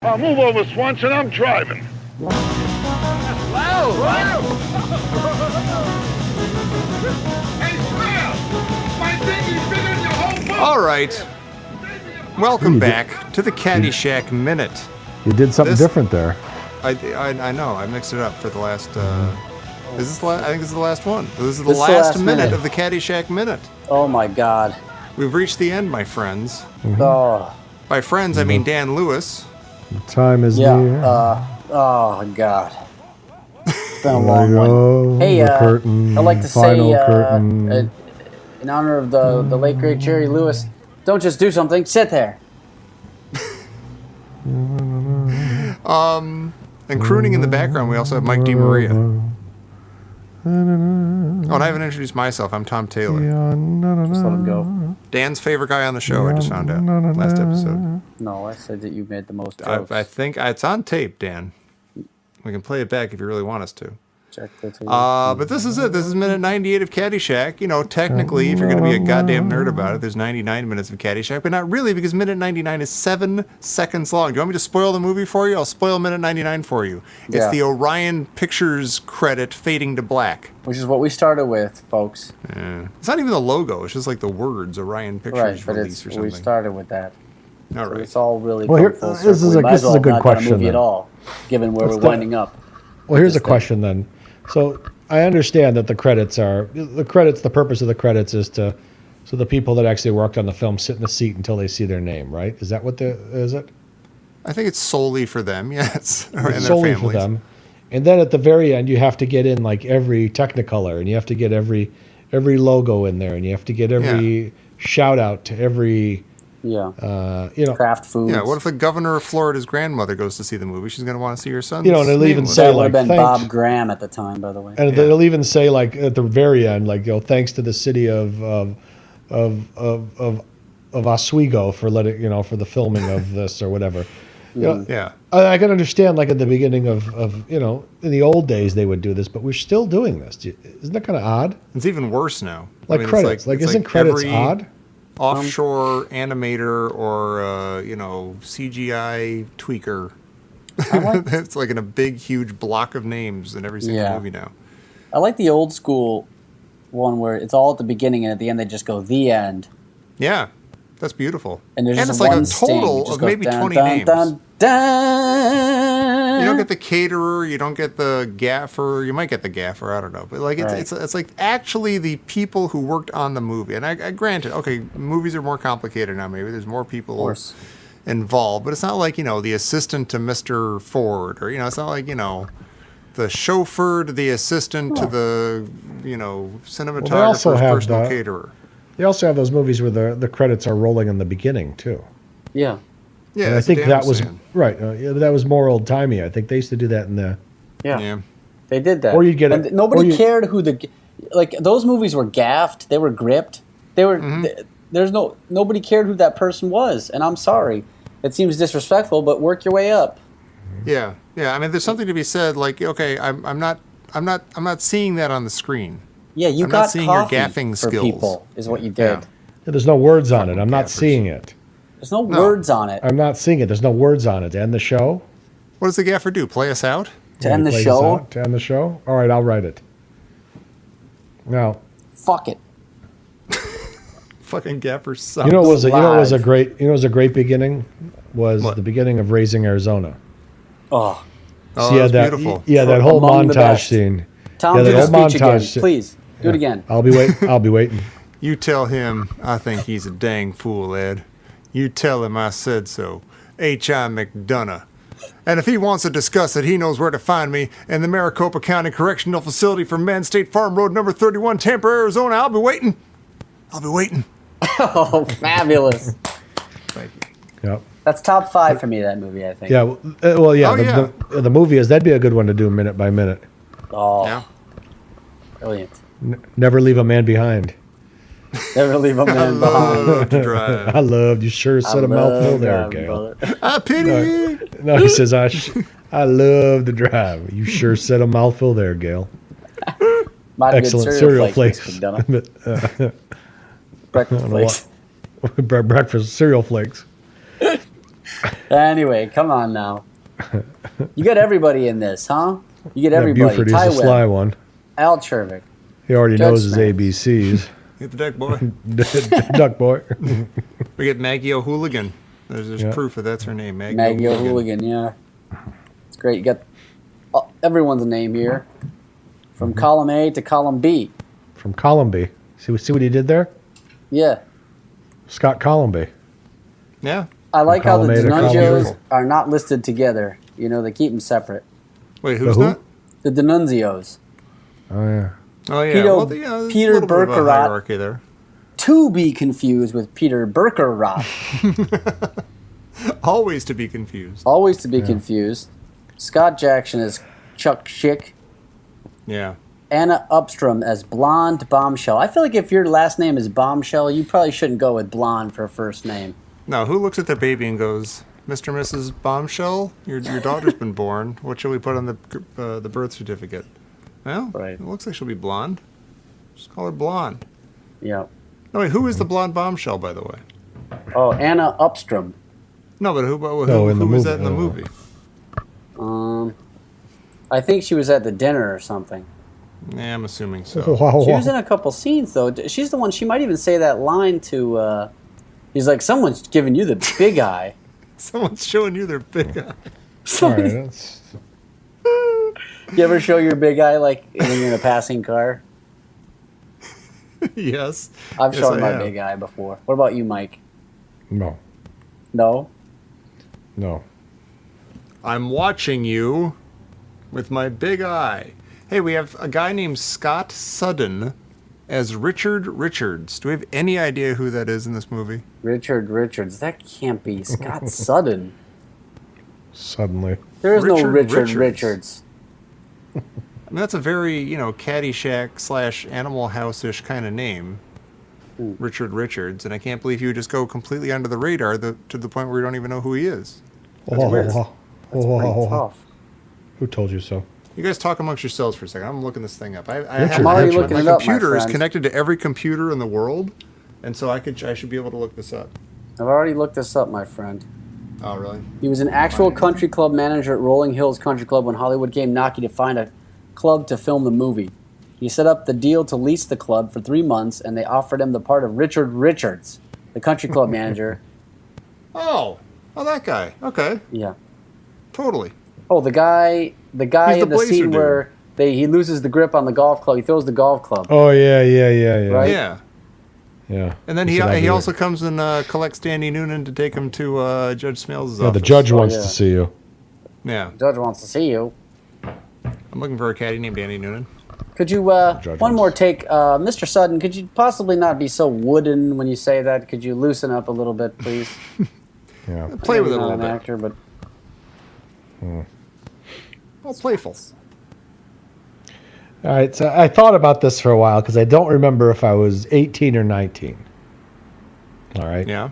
Move over, Swanson. I'm driving. Wow! Hey, Slam! My dinghy's bigger than your whole boat! All right. Welcome back to the Caddyshack Minute. You did something different there. I know. I mixed it up for the last... Is this the last? I think this is the last one. This is the last minute of the Caddyshack Minute. Oh, my God. We've reached the end, my friends. Oh. By friends, I mean Dan Lewis. The time is near. Oh, God. It's been a long one. Hey, curtain, I'd like to say, curtain. in honor of the late, great Jerry Lewis, don't just do something, sit there. And crooning in the background, we also have Mike DeMaria. Oh, and I haven't introduced myself. I'm Tom Taylor. Just let him go. Dan's favorite guy on the show, I just found out last episode. No, I said that you made the most jokes. I think it's on tape, Dan. We can play it back if you really want us to. Check the tape. But this is it. This is minute 98 of Caddyshack. You know, technically, if you're going to be a goddamn nerd about it, there's 99 minutes of Caddyshack, but not really, because minute 99 is 7 seconds long. Do you want me to spoil the movie for you? I'll spoil minute 99 for you. It's the Orion Pictures credit fading to black. Which is what we started with, folks. Yeah. It's not even the logo. It's just like the words Orion Pictures release or something. We started with that. All So right. it's all really Well, full this circle. is We might as a well good not question, done a movie then. at all, given where we're winding up. Well, here's a question then. So I understand that the purpose of the credits is so the people that actually worked on the film sit in the seat until they see their name, right? Is that what is it? I think it's solely for them, yes. And It's their solely families. for them. And then at the very end, you have to get in like every Technicolor, and you have to get every logo in there, and you have to get every shout out to every Kraft Foods. Yeah, what if the governor of Florida's grandmother goes to see the movie? She's going to want to see her son. and they'll even say That would like have been thanks. Bob Graham at the time, by the way. And they'll even say like at the very end, like thanks to the city of Oswego for for the filming of this or whatever. Yeah. I can understand like at the beginning of in the old days they would do this, but we're still doing this. Isn't that kind of odd? It's even worse now. Like credits, it's isn't credits every odd? Offshore animator or CGI tweaker. It's like in a big, huge block of names in every single movie now. I like the old school one where it's all at the beginning and at the end they just go the end. Yeah, that's beautiful. And there's just it's like one a total sting. of maybe Dun, 20 dun, names. dun, dun. You don't get the caterer, you don't get the gaffer. You might get the gaffer, I don't know. But like it's like actually the people who worked on the movie. And I granted, okay, movies are more complicated now. Maybe there's more people involved, but it's not like the assistant to Mr. Ford, or it's not like the chauffeur to the assistant to the cinematographer's personal caterer. They also have those movies where the credits are rolling in the beginning too. Yeah. Yeah, and I think that was right. That was more old timey. I think they used to do that in the. Yeah. They did that. Or you get it. Nobody cared who those movies were gaffed. They were gripped. They were. Nobody cared who that person was, and I'm sorry. It seems disrespectful, but work your way up. Yeah. I mean, there's something to be said. Like, okay, I'm not seeing that on the screen. Yeah, I'm got not seeing your gaffing for skills. People is what you did. Yeah, there's no words on it. I'm not seeing it. There's no words on it. I'm not seeing it. There's no words on it. To end the show? What does the gaffer do? Play us out? To end the show? To end the show? All right, I'll write it. Now. Fuck it. Fucking gaffer sucks. You know what was a great beginning? Was the beginning of Raising Arizona. Oh. So that's beautiful. Yeah, that whole montage scene. Tom, do the speech again. Please, do it again. I'll be waiting. You tell him I think he's a dang fool, Ed. You tell him I said so. H.I. McDonough. And if he wants to discuss it, he knows where to find me in the Maricopa County Correctional Facility for Men, State Farm Road, number 31, Tampa, Arizona. I'll be waiting. Oh, fabulous. Thank you. Yep. That's top 5 for me, that movie, I think. Yeah, the movie is, that'd be a good one to do minute by minute. Oh, yeah. Brilliant. Never leave a man behind. Never leave a man behind. Love to drive. I loved you. Sure said a mouthful there, Gail. I pity you. No, he says, I love to drive. You sure said a mouthful there, Gail. Excellent cereal flakes. Breakfast flakes. Breakfast cereal flakes. Anyway, come on now. You got everybody in this, huh? You get Yeah, everybody. Buford, he's Ty a sly Webb, one. Al Chervik. He already Judge knows his Smith. ABCs. Hit the deck, boy. Duck boy. We get Maggie O'Hooligan. There's Yeah. proof that that's her name, Maggie, Maggie O'Hooligan. O'Hooligan, yeah. It's great. You got everyone's name here. From column A to column B. From Columby. See what he did there? Yeah. Scott Columby. Yeah. I like how the column A to column Denunzios B. are not listed together. You know, they keep them separate. Wait, who's who? that? The Denunzios. Oh yeah. Oh yeah. Peter- There's Peter a little bit of a Berkerot. hierarchy there. To be confused with Peter Berkerot. Always to be confused. Always to be confused. Scott Jackson as Chuck Schick. Yeah. Anna Upstrom as Blonde Bombshell. I feel like if your last name is Bombshell, you probably shouldn't go with Blonde for a first name. Now, who looks at their baby and goes, "Mr. and Mrs. Bombshell, your daughter's been born. What shall we put on the birth certificate?" Well, Right. it looks like she'll be blonde. Just call her blonde. Yeah. No, wait, who is the blonde bombshell, by the way? Oh, Anna Upstrom. No, but who in the was that movie. in the movie? I think she was at the dinner or something. Yeah, I'm assuming so. Wow. She was in a couple scenes, though. She's the one, she might even say that line to, he's like, someone's giving you the big eye. Someone's showing you their big eye. All right, that's, You ever show your big eye, like, when you're in a passing car? Yes. I've Yes, shown I my have. big eye before. What about you, Mike? no. No? No. I'm watching you with my big eye. Hey, we have a guy named Scott Sudden as Richard Richards. Do we have any idea who that is in this movie? Richard Richards. That can't be Scott Sudden. Suddenly. There is no Richard Richard Richards. Richards. I mean, that's a very, Caddyshack / Animal House-ish kind of name. Richard Richards. And I can't believe you would just go completely under the radar to the point where you don't even know who he is. That's weird. That's pretty tough. Who told you so? You guys talk amongst yourselves for a second. I'm looking this thing up. I Richard have I'm already Richards. looking my it up, my computer is friend. connected to every computer in the world, and so I should be able to look this up. I've already looked this up, my friend. Oh, really? He was an actual country club manager at Rolling Hills Country Club when Hollywood came knocking to find a club to film the movie. He set up the deal to lease the club for 3 months, and they offered him the part of Richard Richards, the country club manager. Oh, that guy. Okay, Yeah. totally. Oh, the guy He's in the the Blazer scene dude. where he loses the grip on the golf club. He throws the golf club. Oh yeah. Right? Yeah. Yeah. And then said, "I'll he be also there." comes and collects Danny Noonan to take him to Judge Smales' Yeah, office. the judge wants yeah. to see you. Yeah, Judge wants to see you. I'm looking for a caddy named Danny Noonan. Could you, Judge one wants- more take, Mr. Sutton, could you possibly not be so wooden when you say that? Could you loosen up a little bit, please? Yeah. Play with it a You're little not an bit. actor, but Oh, playful. All right. So I thought about this for a while because I don't remember if I was 18 or 19. All right. Yeah.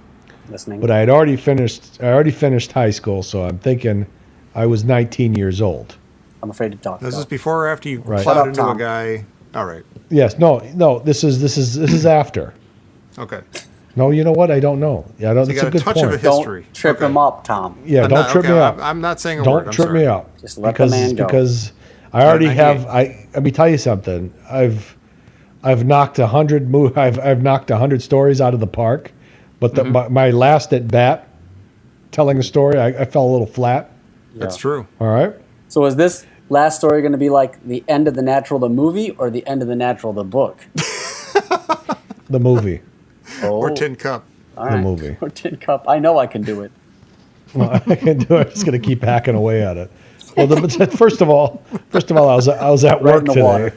listening. But I had already finished. I already finished high school, so I'm thinking I was 19 years old. I'm afraid to talk. This though. is before or after you Right. plowed Shut up, into Tom. a guy. All right. Yes. No. This is after. Okay. No. You know what? I don't know. Yeah. So you That's got a a good touch of point. a history. Don't trip Okay. him up, Tom. Yeah. I'm Don't not- trip okay, me up. I'm not saying a Don't word. I'm trip sorry. me up. Just let the man go. Because I already I have. hate- Let me tell you something. I've knocked 100. I've knocked 100 stories out of the park, but my last at bat, telling a story, I fell a little flat. That's Yeah. true. All right. So is this last story going to be like the end of The Natural, the movie, or the end of The Natural, the book? The movie. Oh, Or Tin Cup. all the right. movie. Or Tin Cup. I know I can do it. Well, I can do it. I'm just going to keep hacking away at it. Well, first of all, I was at Right work in the today. water.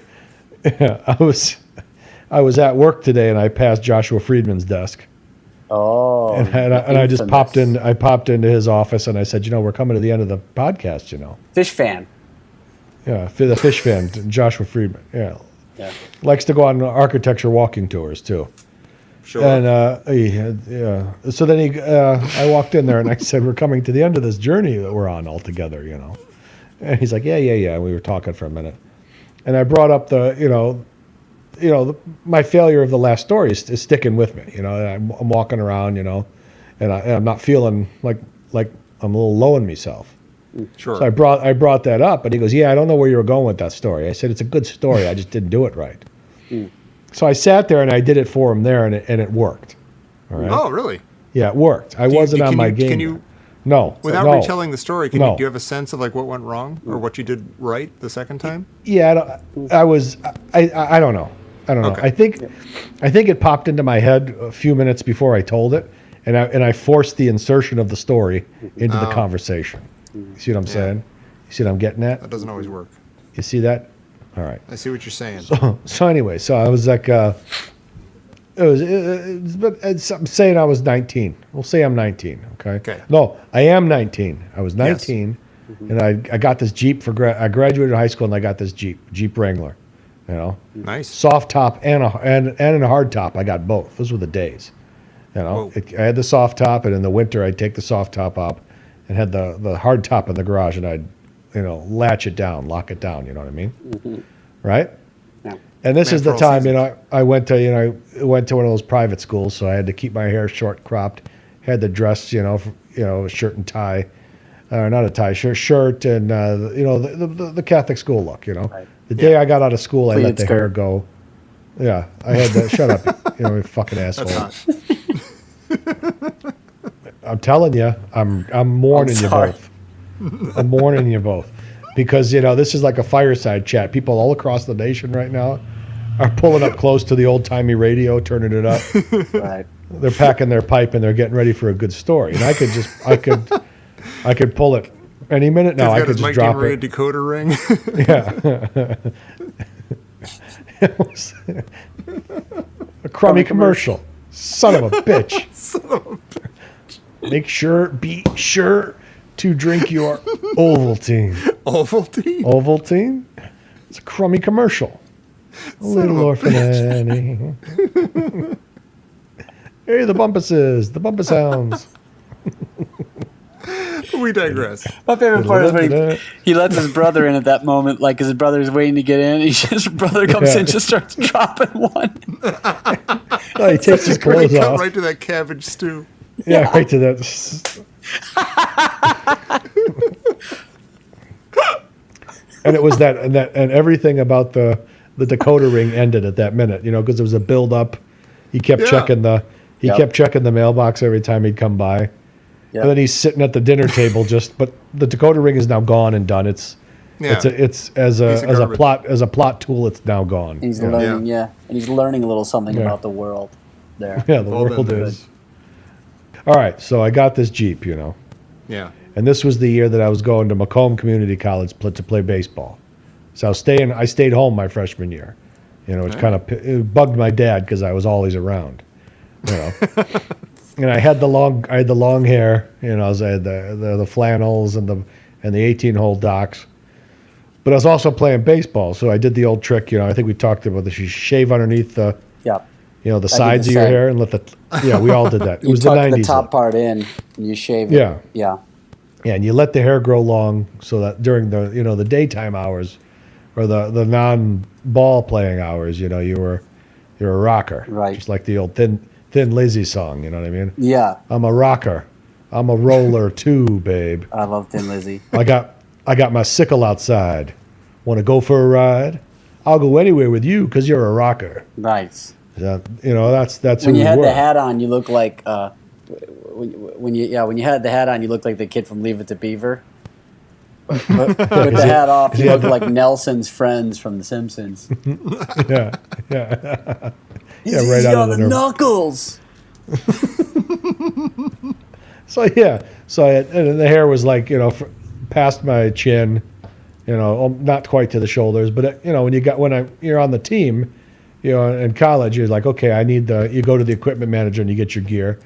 Yeah, I was at work today, and I passed Joshua Friedman's desk, Oh. and I just infamous. popped in. I popped into his office, and I said, we're coming to the end of the podcast. Fish fan. Yeah, the fish fan, Joshua Friedman. Yeah, Yeah. likes to go on architecture walking tours too. Sure. And yeah, so then I walked in there and I said, "We're coming to the end of this journey that we're on all together," And he's like, "Yeah." And we were talking for a minute, and I brought up my failure of the last story is sticking with me. And I'm walking around, and I'm not feeling like like I'm a little low in myself. Sure. So I brought that up, and he goes, "Yeah, I don't know where you were going with that story." I said, "It's a good story. I just didn't do it right." So I sat there and I did it for him there, and it worked. All right. Oh, really? Yeah, it worked. I wasn't on my game. Can you, no, without no. retelling the story, do you have a sense of like what went wrong or what you did right the second time? Yeah, I don't know. I don't know. Okay. I think it popped into my head a few minutes before I told it, and I forced the insertion of the story into the conversation. You see what I'm saying? You see what I'm getting at? That doesn't always work. You see that? All right. I see what you're saying. So anyway, so I was like, I'm saying I was 19. We'll say I'm 19. Okay. No, I am 19. I was 19, and I got this Jeep I graduated high school and I got this Jeep Wrangler. You know. Nice. Soft top and a hard top. I got both. Those were the days. You know, I had the soft top, and in the winter I'd take the soft top up, and had the hard top in the garage, and I'd, lock it down. You know what I mean? Right? Yeah. And this is the for all time, seasons. I went to one of those private schools, so I had to keep my hair short cropped, had to dress, shirt and tie, or not a tie, shirt, and the Catholic school look. Right. The day I got out of school, I let the hair skirt. go. Yeah, I had that. Shut up, you fucking asshole. That's hot. I'm telling you, I'm mourning you sorry. both. I'm mourning you both, because this is like a fireside chat. People all across the nation right now are pulling up close to the old timey radio, turning it up. Right. They're packing their pipe and they're getting ready for a good story. And I could pull it any minute now. I He's got could his just Mike drop Maria it. decoder ring. Yeah. It was a crummy commercial. Son of a bitch. Be sure to drink your Ovaltine. Ovaltine? Ovaltine? It's a crummy commercial. Little Orphan Annie. Hey, the Bumpuses, the Bumpus Hounds. We digress. My favorite part is when he lets his brother in at that moment, like his brother's waiting to get in. His brother comes in, just starts dropping one. Oh, he takes his clothes Cut off. right to that cabbage stew. Yeah, right to that. And it was that, and everything about the decoder ring ended at that minute, because there was a build up. He kept checking kept checking the mailbox every time he'd come by. Yep. And then he's sitting at the dinner table but the decoder ring is now gone and done. It's as a plot tool, it's now gone. And he's learning, and he's learning a little something about the world there. Yeah, the world is. All right, so I got this Jeep, Yeah. and this was the year that I was going to Macomb Community College to play baseball. So I stayed home my freshman year, which it bugged my dad because I was always around, And I had the long hair, I had the flannels and the 18-hole docks, but I was also playing baseball. So I did the old trick, I think we talked about this. You shave underneath the sides of your hair and we all did that. It was the 90s. The top part in, and you shave it. Yeah. Yeah. Yeah, and you let the hair grow long so that during the the daytime hours or the non-ball playing hours, you're a rocker, Right. Just like the old Thin Lizzy song, you know what I mean? Yeah. I'm a rocker. I'm a roller too, babe. I love Thin Lizzy. I got my sickle outside. Want to go for a ride? I'll go anywhere with you because you're a rocker. Nice. That's When who you had we the were. hat on, you look like when you had the hat on, you looked like the kid from Leave It to Beaver. But with the hat off, you looked like Nelson's friends from The Simpsons. Yeah, yeah. He's right easy out on of the the knuckles. And the hair was like past my chin, not quite to the shoulders, but when you're on the team, in college, you're like, okay, you go to the equipment manager and you get your gear.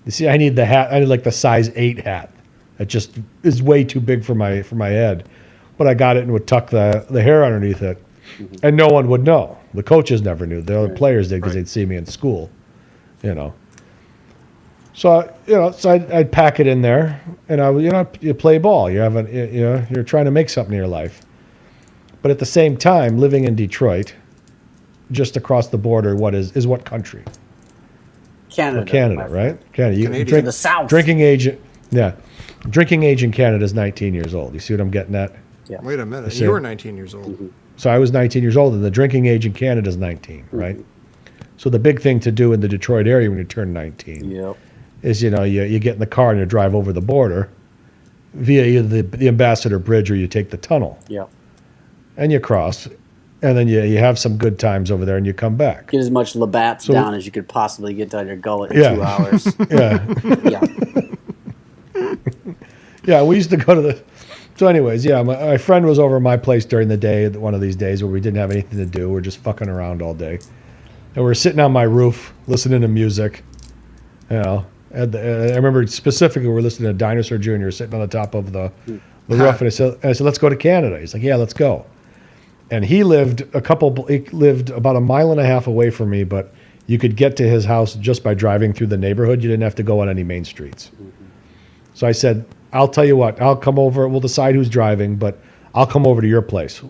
You see, I need the hat. I need like the size 8 hat. It just is way too big for my head, but I got it and would tuck the hair underneath it, and no one would know. The coaches never knew. The other players did because they'd see me in school, So I'd pack it in there, and you play ball. You're trying to make something in your life, but at the same time, living in Detroit, just across the border, what country? Canada. Canada, right? Canada. Canadian. The South. Drinking age Yeah. Drinking age in Canada is 19 years old. You see what I'm getting at? Yeah. Wait a minute. See? You were 19 years old. Mm-hmm. So I was 19 years old, and the drinking age in Canada is 19, right? So the big thing to do in the Detroit area when you turn 19 Yep. is, you get in the car and you drive over the border via either the Ambassador Bridge or you take the tunnel. Yep. And you cross, and then you have some good times over there, and you come back. Get as much Labatt's down as you could possibly get down your gullet in Yeah. 2 hours. Yeah. Yeah. Yeah, we used to go to the... So anyways, yeah, my friend was over at my place during the day, one of these days where we didn't have anything to do. We're just fucking around all day. And we're sitting on my roof listening to music. I remember specifically we were listening to Dinosaur Jr. sitting on the top of the roof. And I said, let's go to Canada. He's like, yeah, let's go. And he lived about a mile and a half away from me, but you could get to his house just by driving through the neighborhood. You didn't have to go on any main streets. So I said, I'll tell you what, I'll come over. We'll decide who's driving, but I'll come over to your place.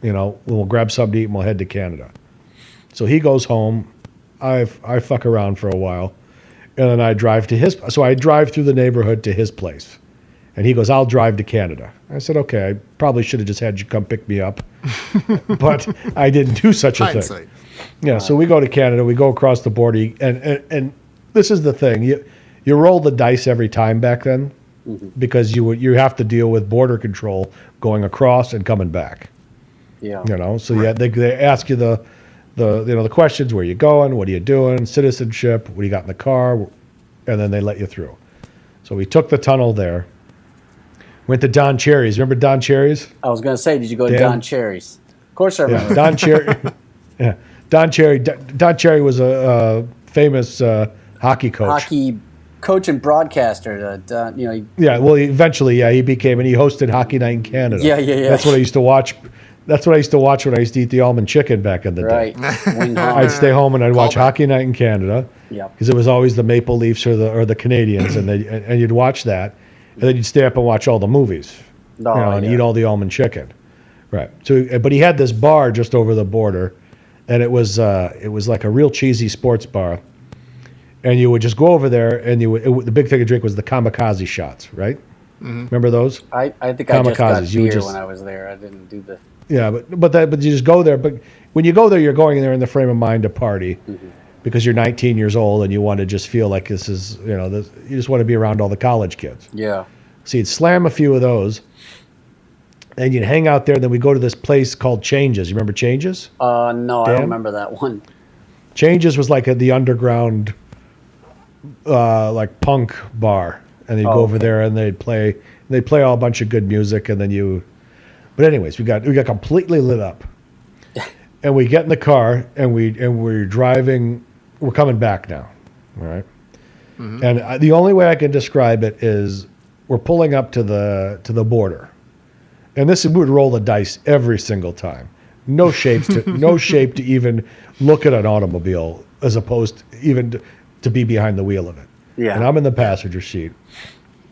We'll grab something to eat and we'll head to Canada. So he goes home. I fuck around for a while, and then I drive to his. So I drive through the neighborhood to his place, and he goes, "I'll drive to Canada." I said, "Okay, I probably should have just had you come pick me up, but I didn't do such a Hindsight. thing." Yeah. So we go to Canada. We go across the border, and this is the thing: you roll the dice every time back then, because you have to deal with border control going across and coming back. Yeah. So yeah, they ask you the questions: where you going, what are you doing, citizenship, what do you got in the car, and then they let you through. So we took the tunnel there. Went to Don Cherry's. Remember Don Cherry's? I was going to say, did you go to Don Cherry's? Of course I remember. Yeah, Don Cherry. Yeah, Don Cherry. Don Cherry was a famous hockey coach. Hockey coach and broadcaster. Yeah. Well, eventually, he became, and he hosted Hockey Night in Canada. Yeah. That's what I used to watch. That's what I used to watch when I used to eat the almond chicken back in the day. Right. I'd stay home and I'd watch Hockey Night in Canada. Yeah. Because it was always the Maple Leafs or the Canadians, and you'd watch that, and then you'd stay up and watch all the movies, and eat all the almond chicken. Right. So, but he had this bar just over the border, and it was like a real cheesy sports bar, and you would just go over there, and the big thing to drink was the kamikaze shots, right? Mm-hmm. Remember those? I think I just got You beer when I was there. I didn't do the. Yeah, but you just go there. But when you go there, you're going there in the frame of mind to party, because you're 19 years old and you want to just feel like this is, you just want to be around all the college kids. Yeah. So you'd slam a few of those, and you'd hang out there. And then we go to this place called Changes. You remember Changes? No, Dan? I don't remember that one. Changes was like the underground, like punk bar, and they'd go over there and they'd play all a bunch of good music, and then you. But anyways, we got completely lit up, and we get in the car and we're driving. We're coming back now, all right. Mm-hmm. And the only way I can describe it is we're pulling up to the border, and we would roll the dice every single time. No shape to even look at an automobile, as opposed to even to be behind the wheel of it. Yeah. And I'm in the passenger seat,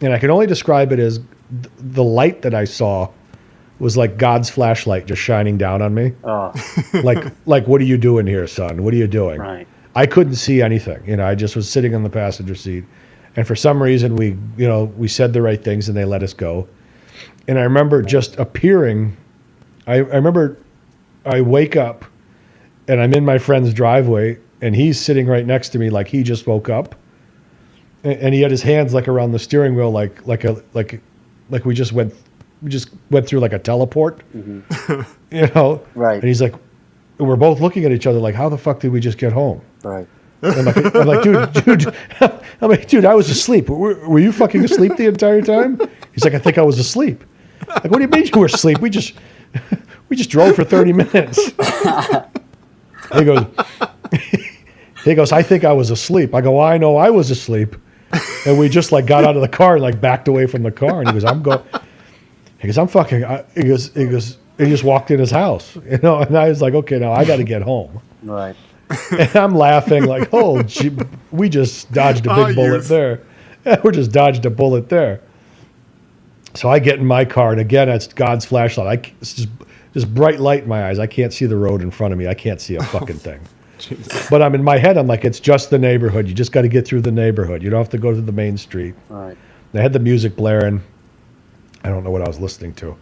and I can only describe it as the light that I saw was like God's flashlight just shining down on me. Oh. like, what are you doing here, son? What are you doing? Right. I couldn't see anything. I just was sitting in the passenger seat, and for some reason we said the right things and they let us go. And I remember just appearing. I remember I wake up and I'm in my friend's driveway, and he's sitting right next to me like he just woke up, and he had his hands like around the steering wheel like we just went through like a teleport. Mm-hmm. Right. And he's like, we're both looking at each other like, how the fuck did we just get home? Right. I'm like, dude, I was asleep. Were you fucking asleep the entire time? He's like, I think I was asleep. Like, what do you mean you were asleep? We just drove for 30 minutes. He goes, I think I was asleep. I go, well, I know I was asleep. And we just like got out of the car and like backed away from the car. And he goes, I'm fucking, he just walked in his house, and I was like, okay, now I got to get home. Right. And I'm laughing like, oh, gee, we just dodged a big bullet there. We just dodged a bullet there. So I get in my car, and again, it's God's flashlight. It's just bright light in my eyes. I can't see the road in front of me. I can't see a fucking thing. But in my head, I'm like, it's just the neighborhood. You just got to get through the neighborhood. You don't have to go to the main street. Right. I had the music blaring. I don't know what I was listening to.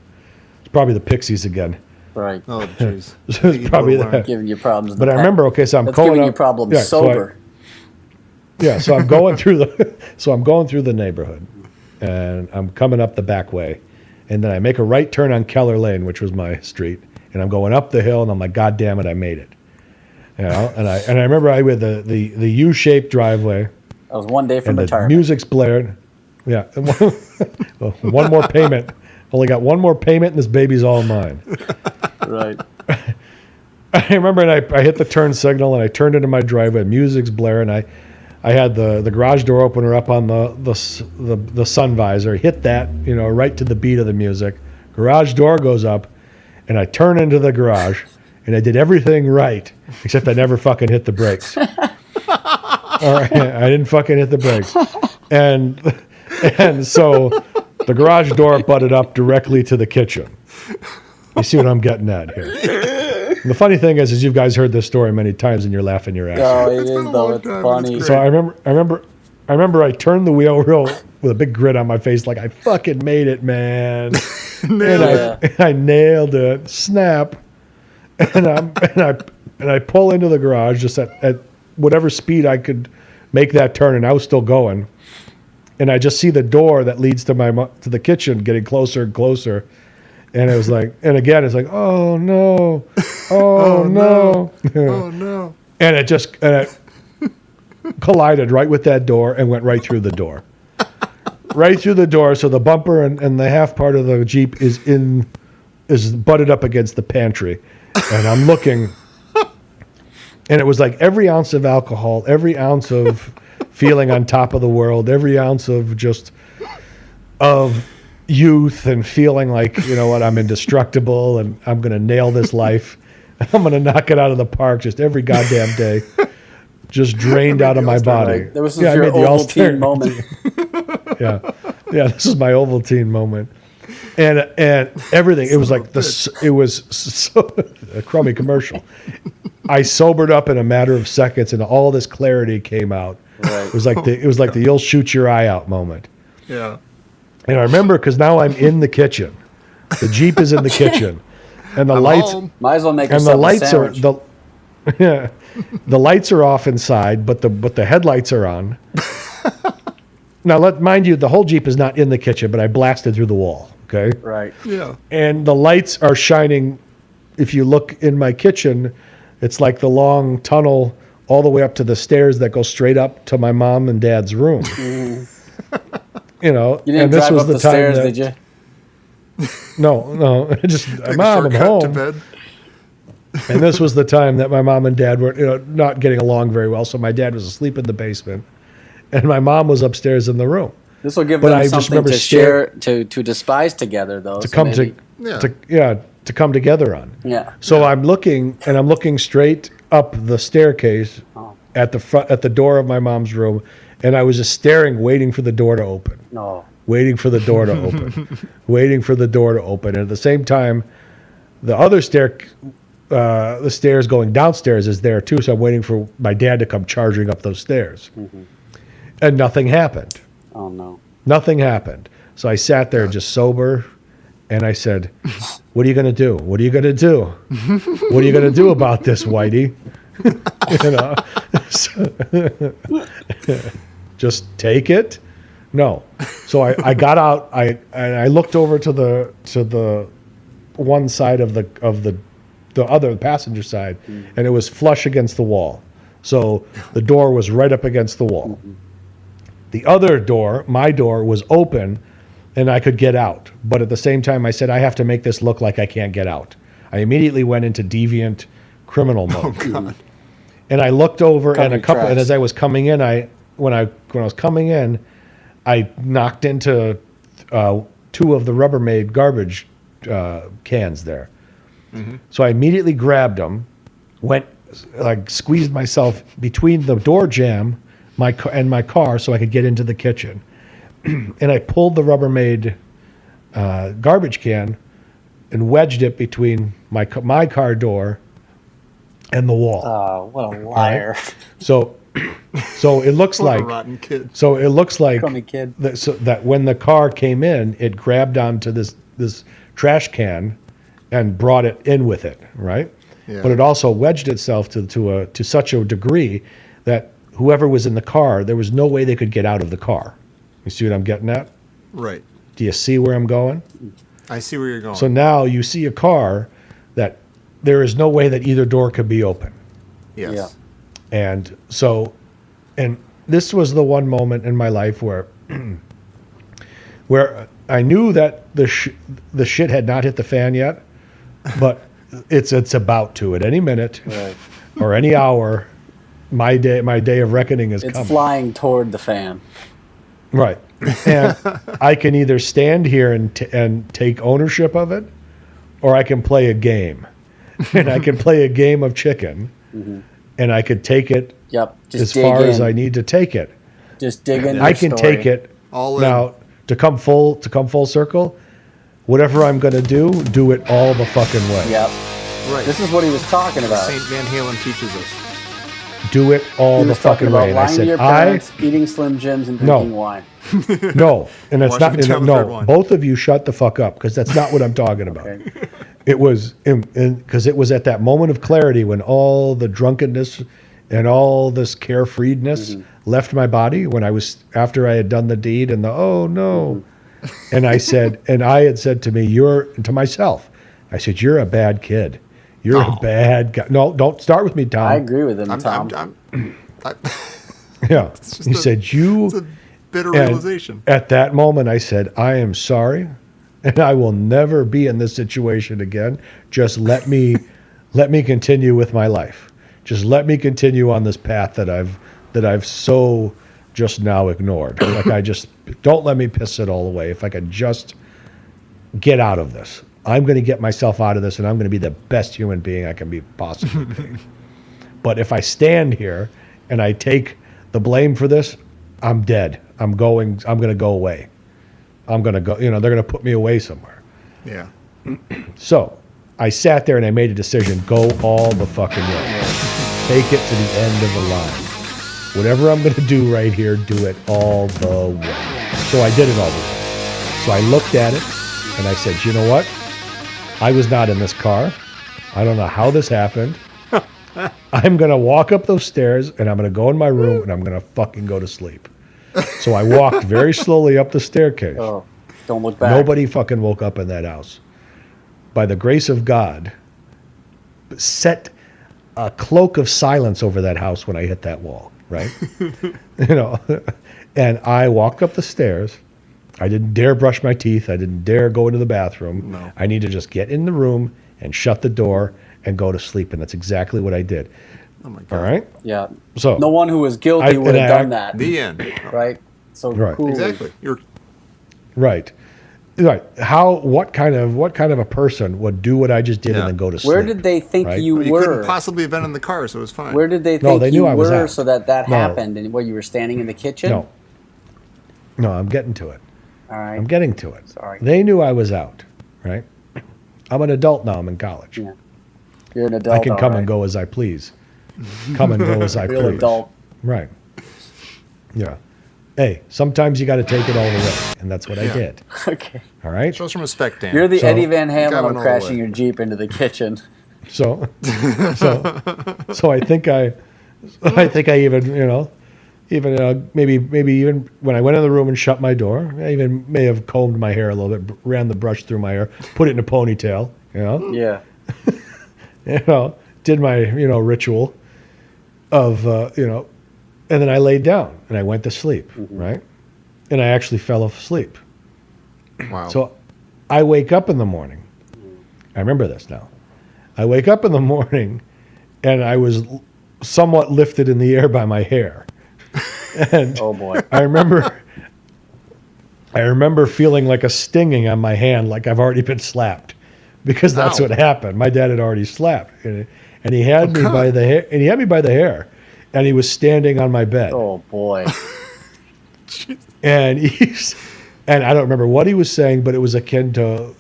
It's probably the Pixies again. Right. Oh, jeez. It's probably that. Giving you problems. But I remember, okay, so I'm That's calling giving you up. problems Yeah, sober. So I'm going through the neighborhood, and I'm coming up the back way, and then I make a right turn on Keller Lane, which was my street, and I'm going up the hill, and I'm like, God damn it, I made it. You know, and I remember I had the U-shaped driveway. That was one day from And the retirement. music's blaring. Yeah. One more payment. Only got one more payment, and this baby's all mine. Right. I remember, and I hit the turn signal, and I turned into my driveway. Music's blaring. I had the garage door opener up on the sun visor. Hit that, right to the beat of the music. Garage door goes up, and I turn into the garage, and I did everything right, except I never fucking hit the brakes. All right, I didn't fucking hit the brakes, and so the garage door butted up directly to the kitchen. You see what I'm getting at here? And the funny thing is you guys heard this story many times, and you're laughing your ass off. No, it is though. It's funny. So I remember I turned the wheel real with a big grin on my face, like I fucking made it, man. I nailed it. Snap. And I pull into the garage just at whatever speed I could make that turn, and I was still going. And I just see the door that leads to the kitchen getting closer and closer. And it was like, and again, it's like, oh no, oh no, oh no, and it collided right with that door and went right through the door, right through the door. So the bumper and the half part of the Jeep is butted up against the pantry, and I'm looking, and it was like every ounce of alcohol, every ounce of feeling on top of the world, every ounce of youth and feeling like, you know what, I'm indestructible and I'm going to nail this life. I'm going to knock it out of the park just every goddamn day. Just drained out of my body. There was your Ovaltine moment. Yeah, this is my Ovaltine moment. And everything, it was like this. It was so, a crummy commercial. I sobered up in a matter of seconds, and all this clarity came out. Right. It was like the you'll shoot your eye out moment. Yeah. And I remember because now I'm in the kitchen. The Jeep is in the kitchen, and the lights. Home. Might as well make And yourself the lights a are sandwich. the lights are off inside, but the headlights are on. Now, mind you, the whole Jeep is not in the kitchen, but I blasted through the wall. Okay. Right. Yeah. And the lights are shining. If you look in my kitchen, it's like the long tunnel all the way up to the stairs that go straight up to my mom and dad's room. You didn't drive up the stairs, did you? No. Just Take Mom, I'm a shortcut home. to bed. And this was the time that my mom and dad were not getting along very well. So my dad was asleep in the basement, and my mom was upstairs in the room. This will give But them I just something remember to share, to despise together, though. To so come maybe- to come together on. Yeah. So I'm looking straight up the staircase at the door of my mom's room, and I was just staring, waiting for the door to open. No. Waiting for the door to open. Waiting for the door to open. And at the same time, the other the stairs going downstairs is there too, so I'm waiting for my dad to come charging up those stairs. Mm-hmm. And nothing happened. Oh, no. Nothing happened. So I sat there just sober, and I said, what are you going to do? What are you going to do? What are you going to do about this, Whitey? Just take it? No. So I got out. I looked over to the one side of the other passenger side, and it was flush against the wall. So the door was right up against the wall. Mm-hmm. The other door, my door, was open, and I could get out. But at the same time, I said, I have to make this look like I can't get out. I immediately went into deviant criminal mode. Oh, God. And I looked over, and tracks. as I was coming in, when I was coming in, I knocked into 2 of the Rubbermaid garbage cans there. Mm-hmm. So I immediately grabbed them, squeezed myself between the door jamb and my car so I could get into the kitchen. And I pulled the Rubbermaid garbage can and wedged it between my car door and the wall. Oh, what a liar. So So it looks What a like rotten kid. So it looks like Crummy kid. that when the car came in, it grabbed onto this trash can and brought it in with it, right? Yeah. But it also wedged itself to such a degree that whoever was in the car, there was no way they could get out of the car. You see what I'm getting at? Right. Do you see where I'm going? I see where you're going. So now you see a car that there is no way that either door could be open. yes. Yeah. And so, and this was the one moment in my life where where I knew that the shit had not hit the fan yet, but it's about to at any minute Right. or any hour. My day of reckoning is It's coming. flying toward the fan. Right, and I can either stand here and take ownership of it, or I can play a game, and I can play a game of chicken, and I could take it Yep. Just as dig far in. as I need to take it. Just dig in. I can take it All in. now to come full circle. Whatever I'm gonna do it all the fucking way. Yep. Right. This is what he was talking about. St. Van Halen teaches us. Do it all He the was talking fucking about way. And I lying to your said, parents, eating Slim Jims, and No. drinking wine. no, and it's not. Washington Town No, Red Wine. both of you shut the fuck up because that's not what I'm talking about. Okay. It was because it was at that moment of clarity when all the drunkenness and all this carefreedness left my body when I was after I had done the deed and the oh no, and I had said to me, to myself, I said, you're a bad kid. You're a bad guy. No, don't start with me, Tom. I agree with him, Tom. Yeah, just he a- said you. It's a bitter And realization. At that moment, I said, I am sorry, and I will never be in this situation again. Just let me continue with my life. Just let me continue on this path that I've so just now ignored. Like I just don't let me piss it all away. If I could just get out of this, I'm going to get myself out of this, and I'm going to be the best human being I can be possibly be. But if I stand here and I take the blame for this, I'm dead. I'm going to go away. I'm going to go, they're going to put me away somewhere. Yeah. So I sat there and I made a decision, go all the fucking way. Take it to the end of the line. Whatever I'm going to do right here, do it all the way. So I did it all the way. So I looked at it and I said, you know what? I was not in this car. I don't know how this happened. I'm going to walk up those stairs and I'm going to go in my room and I'm going to fucking go to sleep. So I walked very slowly up the staircase. Oh, don't look back. Nobody fucking woke up in that house. By the grace of God, set a cloak of silence over that house when I hit that wall, right? And I walked up the stairs. I didn't dare brush my teeth. I didn't dare go into the bathroom. No. I need to just get in the room and shut the door and go to sleep. And that's exactly what I did. Oh my God. All right? Yeah. So No one who was guilty would have done that. The end. Right? So Right. cool. Exactly. Right. What kind of a person would do what I just did Yeah. and then go to sleep? Where did they think right? you You were? couldn't possibly have been in the car, so it was fine. Where did they No, think they you knew I was were out. so that No. happened? And what, you were standing in the kitchen? No, I'm getting to it. All right. I'm getting to it. Sorry. They knew I was out, right? I'm an adult now. I'm in college. Yeah. You're an adult. I can all come right. and go as I please. Come and go as I Real please. adult. Right. Yeah. Hey, sometimes you got to take it all the way, and that's what I Yeah. did. Okay. All right. Show some respect, Dan. You're the So- Eddie Van Guy Halen went of all crashing the way. your Jeep into the kitchen. So I think I even maybe even when I went in the room and shut my door, I even may have combed my hair a little bit, ran the brush through my hair, put it in a ponytail, Yeah. did my ritual of and then I laid down and I went to sleep, right? And I actually fell asleep. Wow. So I wake up in the morning. I remember this now. I wake up in the morning and I was somewhat lifted in the air by my hair. And Oh boy. I remember feeling like a stinging on my hand, like I've already been slapped, because that's Ow. what happened. My dad had already slapped, and he had me God. by the hair, and he had me by the hair, and he was standing on my bed, Oh boy. and and I don't remember what he was saying, but it was akin to,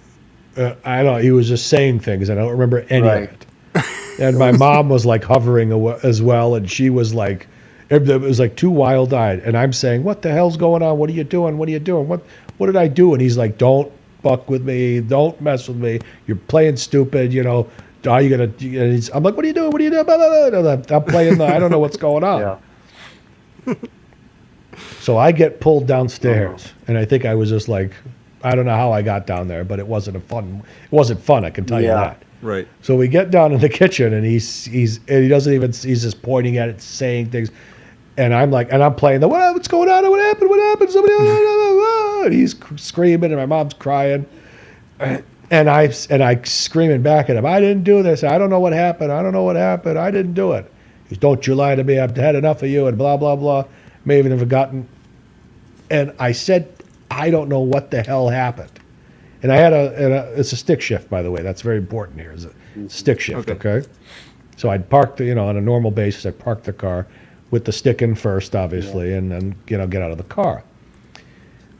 I don't know, he was just saying things, and I don't remember any Right. of it. And my mom was like hovering as well, and she was like, It was like too wild-eyed, and I'm saying, "What the hell's going on? What are you doing? What are you doing? What did I do?" And he's like, "Don't fuck with me. Don't mess with me. You're playing stupid. You know, are you gonna?" And I'm like, "What are you doing? What are you doing?" Blah, blah, blah. I'm playing I don't know what's going on. Yeah. So I get pulled downstairs, and I think I was just like, I don't know how I got down there, but it wasn't fun. It wasn't fun. I can tell you that. Right. So we get down in the kitchen, and he doesn't even, he's just pointing at it, saying things, and I'm like, and I'm playing the what's going on? What happened? What happened? Somebody, and he's screaming, and my mom's crying, and I screaming back at him. I didn't do this. I don't know what happened. I don't know what happened. I didn't do it. He goes, "Don't you lie to me. I've had enough of you," and blah blah blah. May even have forgotten. And I said, I don't know what the hell happened. And I had it's a stick shift, by the way. That's very important here. Is a stick shift, okay? So I'd parked, on a normal basis, I parked the car with the stick in first, obviously, and then, get out of the car.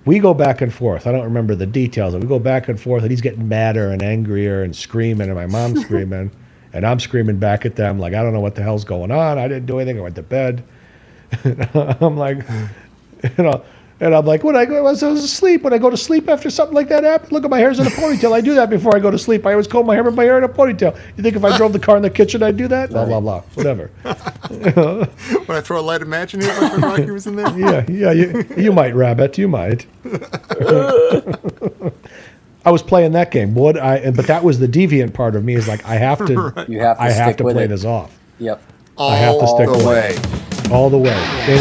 We go back and forth. I don't remember the details. We go back and forth, and he's getting madder and angrier and screaming, and my mom's screaming, and I'm screaming back at them like, I don't know what the hell's going on. I didn't do anything. I went to bed. I'm like, and I'm like, when I was asleep, when I go to sleep after something like that happened, look at my hair's in a ponytail. I do that before I go to sleep. I always comb my hair with my hair in a ponytail. You think if I drove the car in the kitchen, I'd do that? Blah, blah, blah. Whatever. When I throw a lighted match in here like when Rocky was in there? Yeah, you might, Rabbit. You might. I was playing that game. But that was the deviant part of me is like, I have to, You have to I have to play it. this off. Yep. I have to stick All the way. All the way. And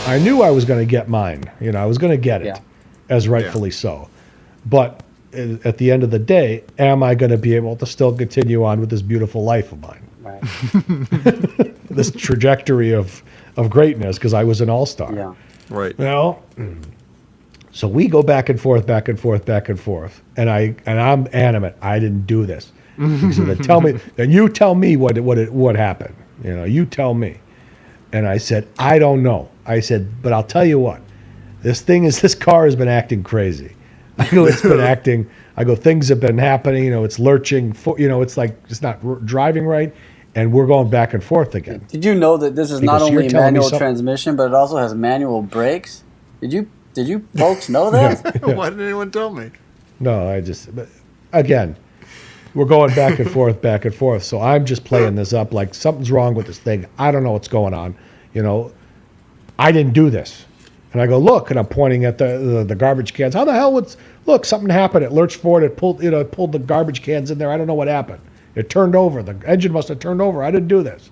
I knew I was going to get mine. I was going to get it, as rightfully so. But at the end of the day, am I going to be able to still continue on with this beautiful life of mine? Right. This trajectory of greatness, because I was an all-star. Yeah. Right. So we go back and forth, and I'm animate. I didn't do this. He said, then you tell me what happened. You tell me. And I said, I don't know. I said, but I'll tell you what. This car has been acting crazy. I go, it's been acting. I go, things have been happening. It's lurching. It's like it's not driving right, and we're going back and forth again. Did you know that this is not only a manual transmission, but it also has manual brakes? Did you folks know that? Why didn't anyone tell me? No, but again, we're going back and forth. So I'm just playing this up like something's wrong with this thing. I don't know what's going on. I didn't do this. And I go, look, and I'm pointing at the garbage cans. How the hell look, something happened. It lurched forward. It pulled the garbage cans in there. I don't know what happened. It turned over. The engine must have turned over. I didn't do this.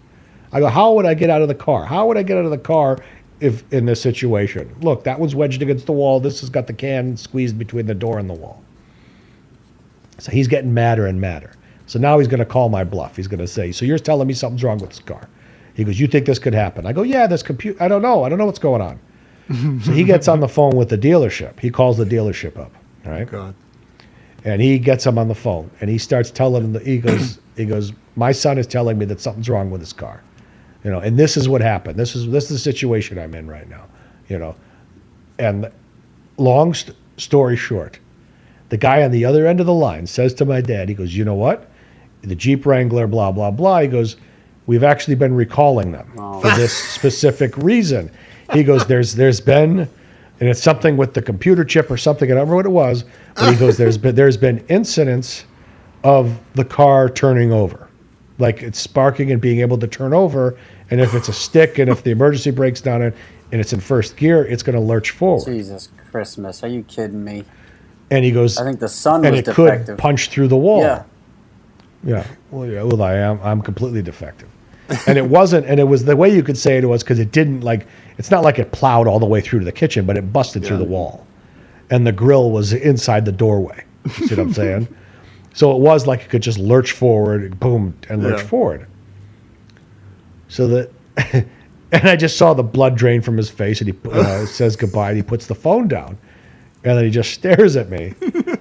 I go, how would I get out of the car? How would I get out of the car if in this situation? Look, that one's wedged against the wall. This has got the can squeezed between the door and the wall. So he's getting madder and madder. So now he's going to call my bluff. He's going to say, so you're telling me something's wrong with this car. He goes, you think this could happen? I go, yeah, this computer. I don't know what's going on. So he gets on the phone with the dealership. He calls the dealership up. All right. God. And he gets them on the phone, and he starts telling them. He goes, my son is telling me that something's wrong with his car, and this is what happened. This is the situation I'm in right now, And long story short, the guy on the other end of the line says to my dad, he goes, you know what? The Jeep Wrangler, blah blah blah. He goes, we've actually been recalling them for this specific reason. He goes, there's been, and it's something with the computer chip or something. I don't remember what it was, but he goes, there's been incidents of the car turning over, like it's sparking and being able to turn over. And if it's a stick, and if the emergency brake's down and it's in first gear, it's going to lurch forward. Jesus Christmas, are you kidding me? And he goes, I think the sun was and it defective. could punch through the wall. Yeah. Yeah. Well, I'm completely defective. And it wasn't, and it was the way you could say it was because it didn't it's not like it plowed all the way through to the kitchen, but it busted through the wall. And the grill was inside the doorway. You see what I'm saying? So it was like it could just lurch forward, boom, and lurch forward. So that, and I just saw the blood drain from his face, and he says goodbye, and he puts the phone down. And then he just stares at me,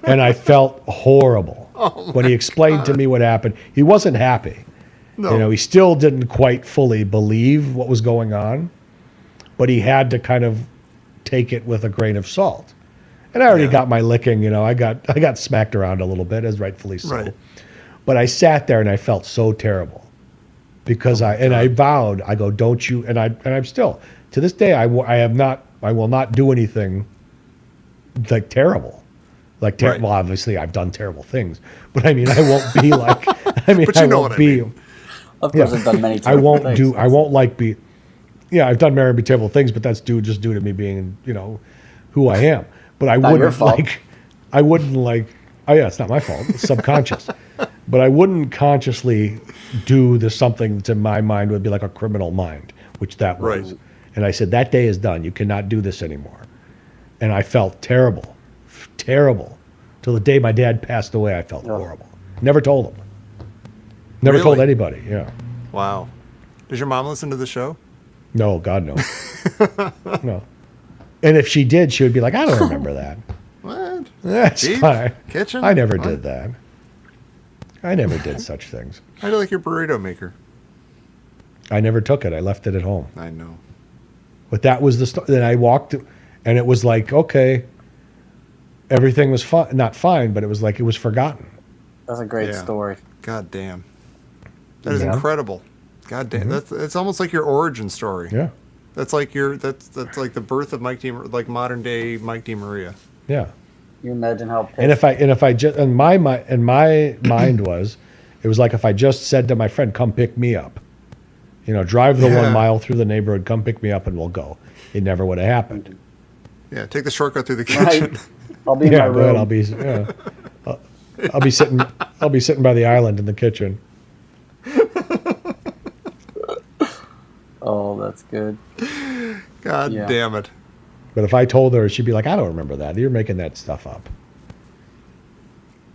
and I felt horrible. When he explained to me what happened, he wasn't happy. No. He still didn't quite fully believe what was going on, but he had to kind of take it with a grain of salt. And I already got my licking, I got smacked around a little bit, as rightfully so. Right. But I sat there and I felt so terrible. because I vowed, I go, don't you, and I'm still, to this day, I will not do anything like terrible. Like, well, obviously I've done terrible things, but I mean, I won't be like, But you know what I mean. Of course, I've done many I won't things. I won't like be, I've done very terrible things, but that's due to me being, who I am. But I Not your wouldn't fault. oh yeah, it's not my fault. It's subconscious. But I wouldn't consciously do something to my mind would be like a criminal mind, which that was. Right. And I said, that day is done. You cannot do this anymore. And I felt terrible. Till the day my dad passed away, I felt horrible. Never told him. Never told Really? anybody. Yeah. Wow. Does your mom listen to the show? No, God, no. No. And if she did, she would be like, I don't remember that. What? That's Beef? fine. Kitchen? I never What? did that. I never did such things. How do you like your burrito maker? I never took it. I left it at home. I know. But that was the story. Then I walked, and it was like, okay, everything was fine. Not fine, but it was like it was forgotten. That's a great story. God damn. That is Yeah. incredible. God damn. It's almost like your origin story. Yeah. That's like that's like the birth of Mike D, like modern day Mike DiMaria. Yeah. You imagine how pissed. And if I just and my mind was, it was like if I just said to my friend, come pick me up, drive the 1 mile through the neighborhood, come pick me up, and we'll go. It never would have happened. Yeah, take the shortcut through the Right. kitchen. I'll be in my Yeah, room. but I'll be sitting by the island in the kitchen. Oh, that's good. God Yeah. damn it. But if I told her, she'd be like, I don't remember that. You're making that stuff up.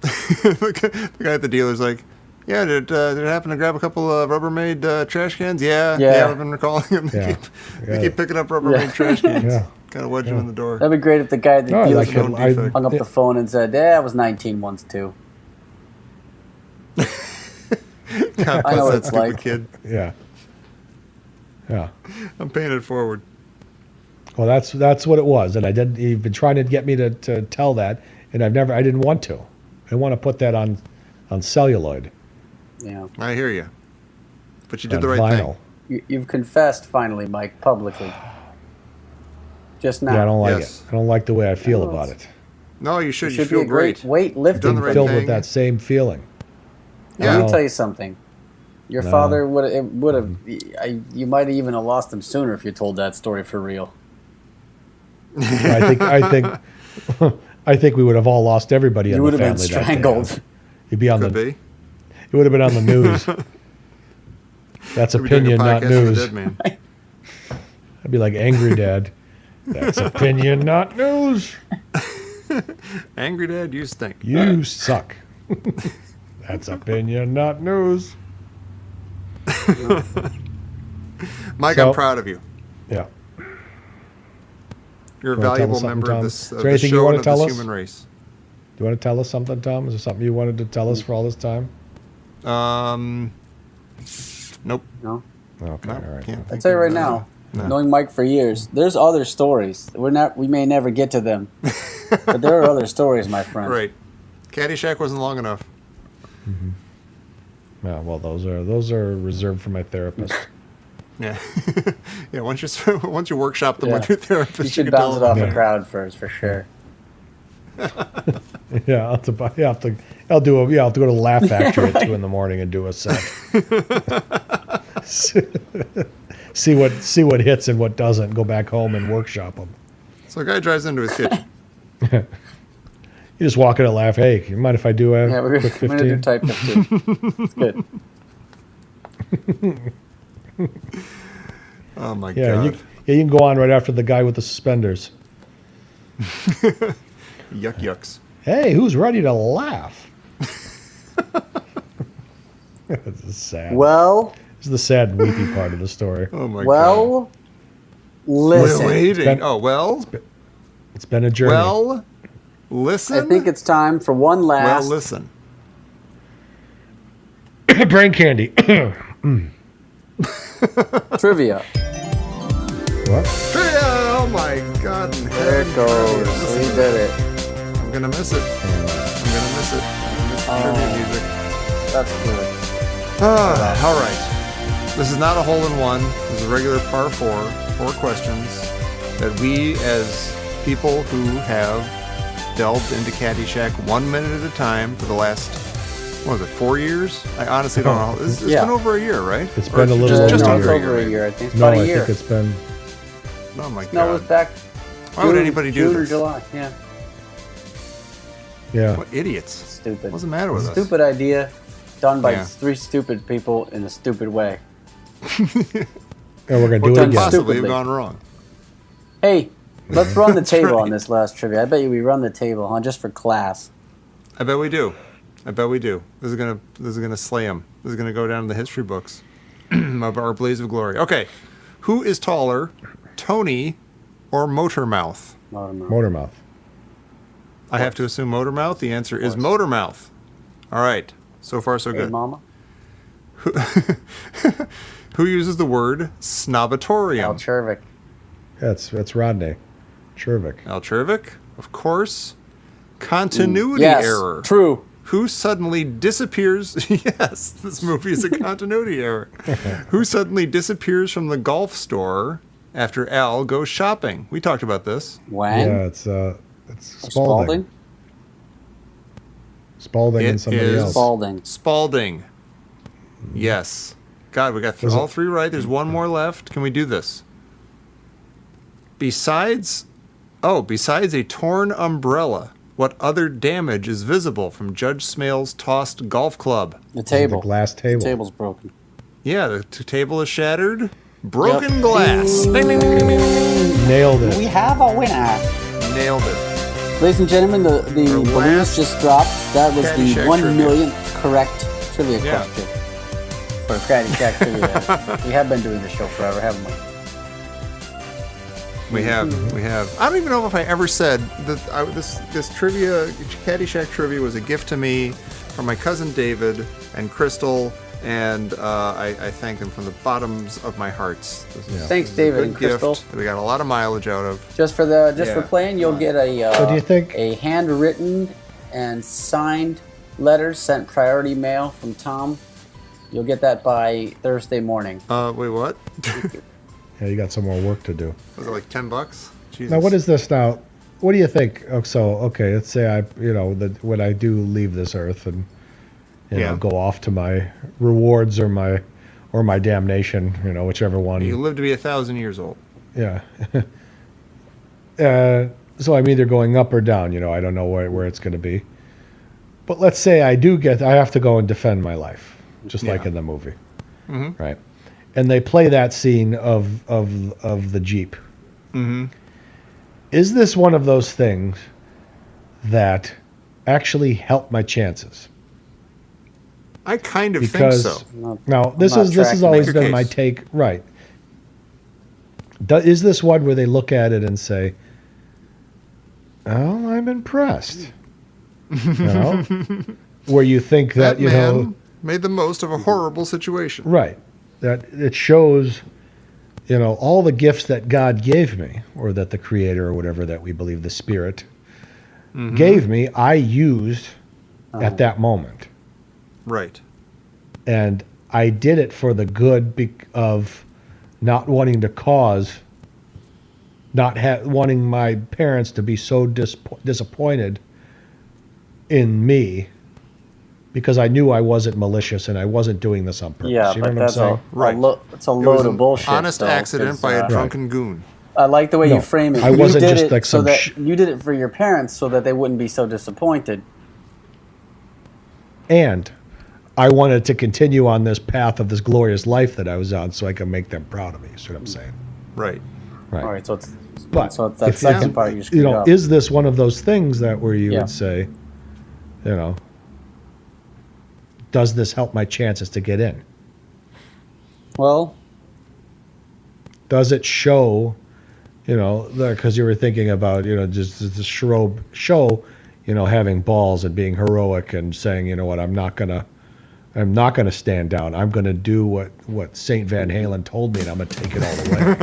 The guy at the dealer's like, yeah, did it happen to grab a couple of Rubbermaid trash cans? Yeah, Yeah. I've been recalling them. Yeah. They keep picking up Rubbermaid trash cans. Yeah. Kind of wedge them in the door. That'd be great if the guy at the No, I like dealership it. defect. hung up the phone and said, "Yeah, I was 19 once too." God I know bless what that it's stupid like. kid. Yeah. Yeah. I'm paying it forward. Well, that's what it was, and you've been trying to get me to tell that, and I didn't want to. I want to put that on celluloid, Yeah. I hear you. But you did on the right vinyl. You've confessed finally, Mike, publicly. Just now. Yeah, I don't like Yes. it. I don't like the way I feel Oh, about it's- it. thing. No, you should. It You should be feel a great great. weightlifting. You've done the right Filled thing. with that same feeling. Let Oh. me tell you something. Your No. father would have. You might have even lost him sooner if you told that story for real. I think we would have all lost everybody in You the would have family been that day. strangled. You'd be on Could the. be. It would have been on the news. That's Could be doing a opinion, not podcast with a news. dead man. I'd be like Angry Dad. That's opinion, not news. Angry Dad, you stink. You suck. That's opinion, not news. Mike, So- I'm proud of you. Yeah. You're a You wanna tell us valuable something, member Tom? of Is this, there of the anything you show wanna and of tell this us? human race. Do you want to tell us something, Tom? Is there something you wanted to tell us for all this time? Nope. No. Okay, No, all right. can't I'll think tell you of right that. now. No. Knowing Mike for years, there's other stories. We may never get to them, but there are other stories, my friend. Right. Caddyshack wasn't long enough. Yeah, well, those are reserved for my therapist. Yeah. Yeah. Once you workshop them with Yeah. your therapist, You should can bounce it tell off them. a crowd first, for sure. Yeah, I'll have to go to the Laugh Factory at 2 a.m. and do a set. see what hits and what doesn't. Go back home and workshop them. So a guy drives into his kitchen. You just walk in and laugh. Hey, you mind if I do a Yeah, we're quick going to do 15? type 15. It's good. Oh my Yeah, god. you can go on right after the guy with the suspenders. Yucks. Hey, who's ready to laugh? This is sad. Well, This is the sad, weepy part of the story. Oh my god. well, We're listen. waiting. been- Oh well. It's been a journey. Well, listen. I think it's time for one well, last listen. Brain candy. trivia. What? Oh my god. in There it heaven. goes. I'm We gonna did it. I'm gonna miss it. I'm gonna miss it. I'm gonna miss the trivia music. That's good. All right. This is not a hole-in-one. This is a regular par 4 questions that we, as people who have delved into Caddyshack 1 minute at a time for the last, 4 years? I honestly don't know. It's been over a year, right? It's been a little just over over a year. I think it's No, about a I year. think it's been. Oh my God. No, it was back. Why would anybody do June or this? July? Yeah. Yeah. What idiots. Stupid. What's the matter with us? Stupid idea, done by Yeah. 3 stupid people in a stupid way. And we're gonna What do it could again. possibly have Stupidly. gone wrong? Hey, let's run the table right. on this last trivia. I bet you we run the table, huh? Just for class. I bet we do. This is gonna slay him. This is gonna go down in the history books of our blaze of glory. Okay, who is taller, Tony or Motormouth? Motormouth. I have to assume Motormouth. The answer is Motormouth. All right, so far so Hey, good. mama. Who uses the word snobatorium? Al Chervik. That's Rodney Chervik. Al Chervik, of course. Continuity Yes, error. true. Who suddenly disappears? Yes, this movie is a continuity error. Who suddenly disappears from the golf store after Al goes shopping? We talked about this. Wang? Yeah, it's Spalding. Spalding It and somebody is else. Spalding. Spalding. Yes. God, we got Was all it- 3 right. There's one more left. Can we do this? Besides a torn umbrella, what other damage is visible from Judge Smale's tossed golf club? The table. The glass table. The table's broken. Yeah, the table is shattered. Broken glass. Ding, ding, ding, ding, ding. Nailed it. We have a winner. Nailed it. Ladies and gentlemen, the Our balloons last just dropped. That was the Caddyshack 1 trivia. millionth correct trivia Yeah. question for Caddyshack Trivia. We have been doing this show forever, haven't we? We have. I don't even know if I ever said that this trivia, Caddyshack trivia, was a gift to me from my cousin David and Crystal, and I thank them from the bottoms of my hearts. This is- Thanks, this is a David good and Crystal. gift that we got a lot of mileage out of. Just for Yeah. playing, you'll get a So do you think- a handwritten and signed letter sent priority mail from Tom. You'll get that by Thursday morning. Wait, what? Yeah, you got some more work to do. Was it like $10? Jesus. Now, what is this now? What do you think? Oh, so, okay, let's say when I do leave this earth and go off to my rewards or my damnation, whichever one. You live to be 1,000 years old. Yeah. So I'm either going up or down. I don't know where it's going to be. But let's say I have to go and defend my life, just like in the movie, right? And they play that scene of the Jeep. Mm-hmm. Is this one of those things that actually help my chances? I kind of Because think so. now this not has tracking. always Make your been my case. take, right? Is this one where they look at it and say, "Oh, I'm impressed," where you think that, That man made the most of a horrible situation. right, that it shows, all the gifts that God gave me, or that the Creator, or whatever that we believe the Spirit gave me, I used at that moment. Right. And I did it for the good of not wanting to cause, wanting my parents to be so disappointed in me, because I knew I wasn't malicious and I wasn't doing this on purpose. Yeah, You know but what I'm that's saying? Right. It's a It was load an of bullshit. honest though, accident 'cause, by a drunken goon. I like the way No, you frame it. I You wasn't did just it like so some that you did it for your parents so that they wouldn't be so disappointed. And I wanted to continue on this path of this glorious life that I was on, so I can make them proud of me. Is what I'm saying. Right. Right. All right, so it's But so it's that if second part you screwed up. is this one of those things that where you Yeah. would say, does this help my chances to get in? Well, Does it show, because you were thinking about, just the show, having balls and being heroic and saying, you know what, I'm not gonna stand down. I'm gonna do what Saint Van Halen told me, and I'm gonna take it all the way.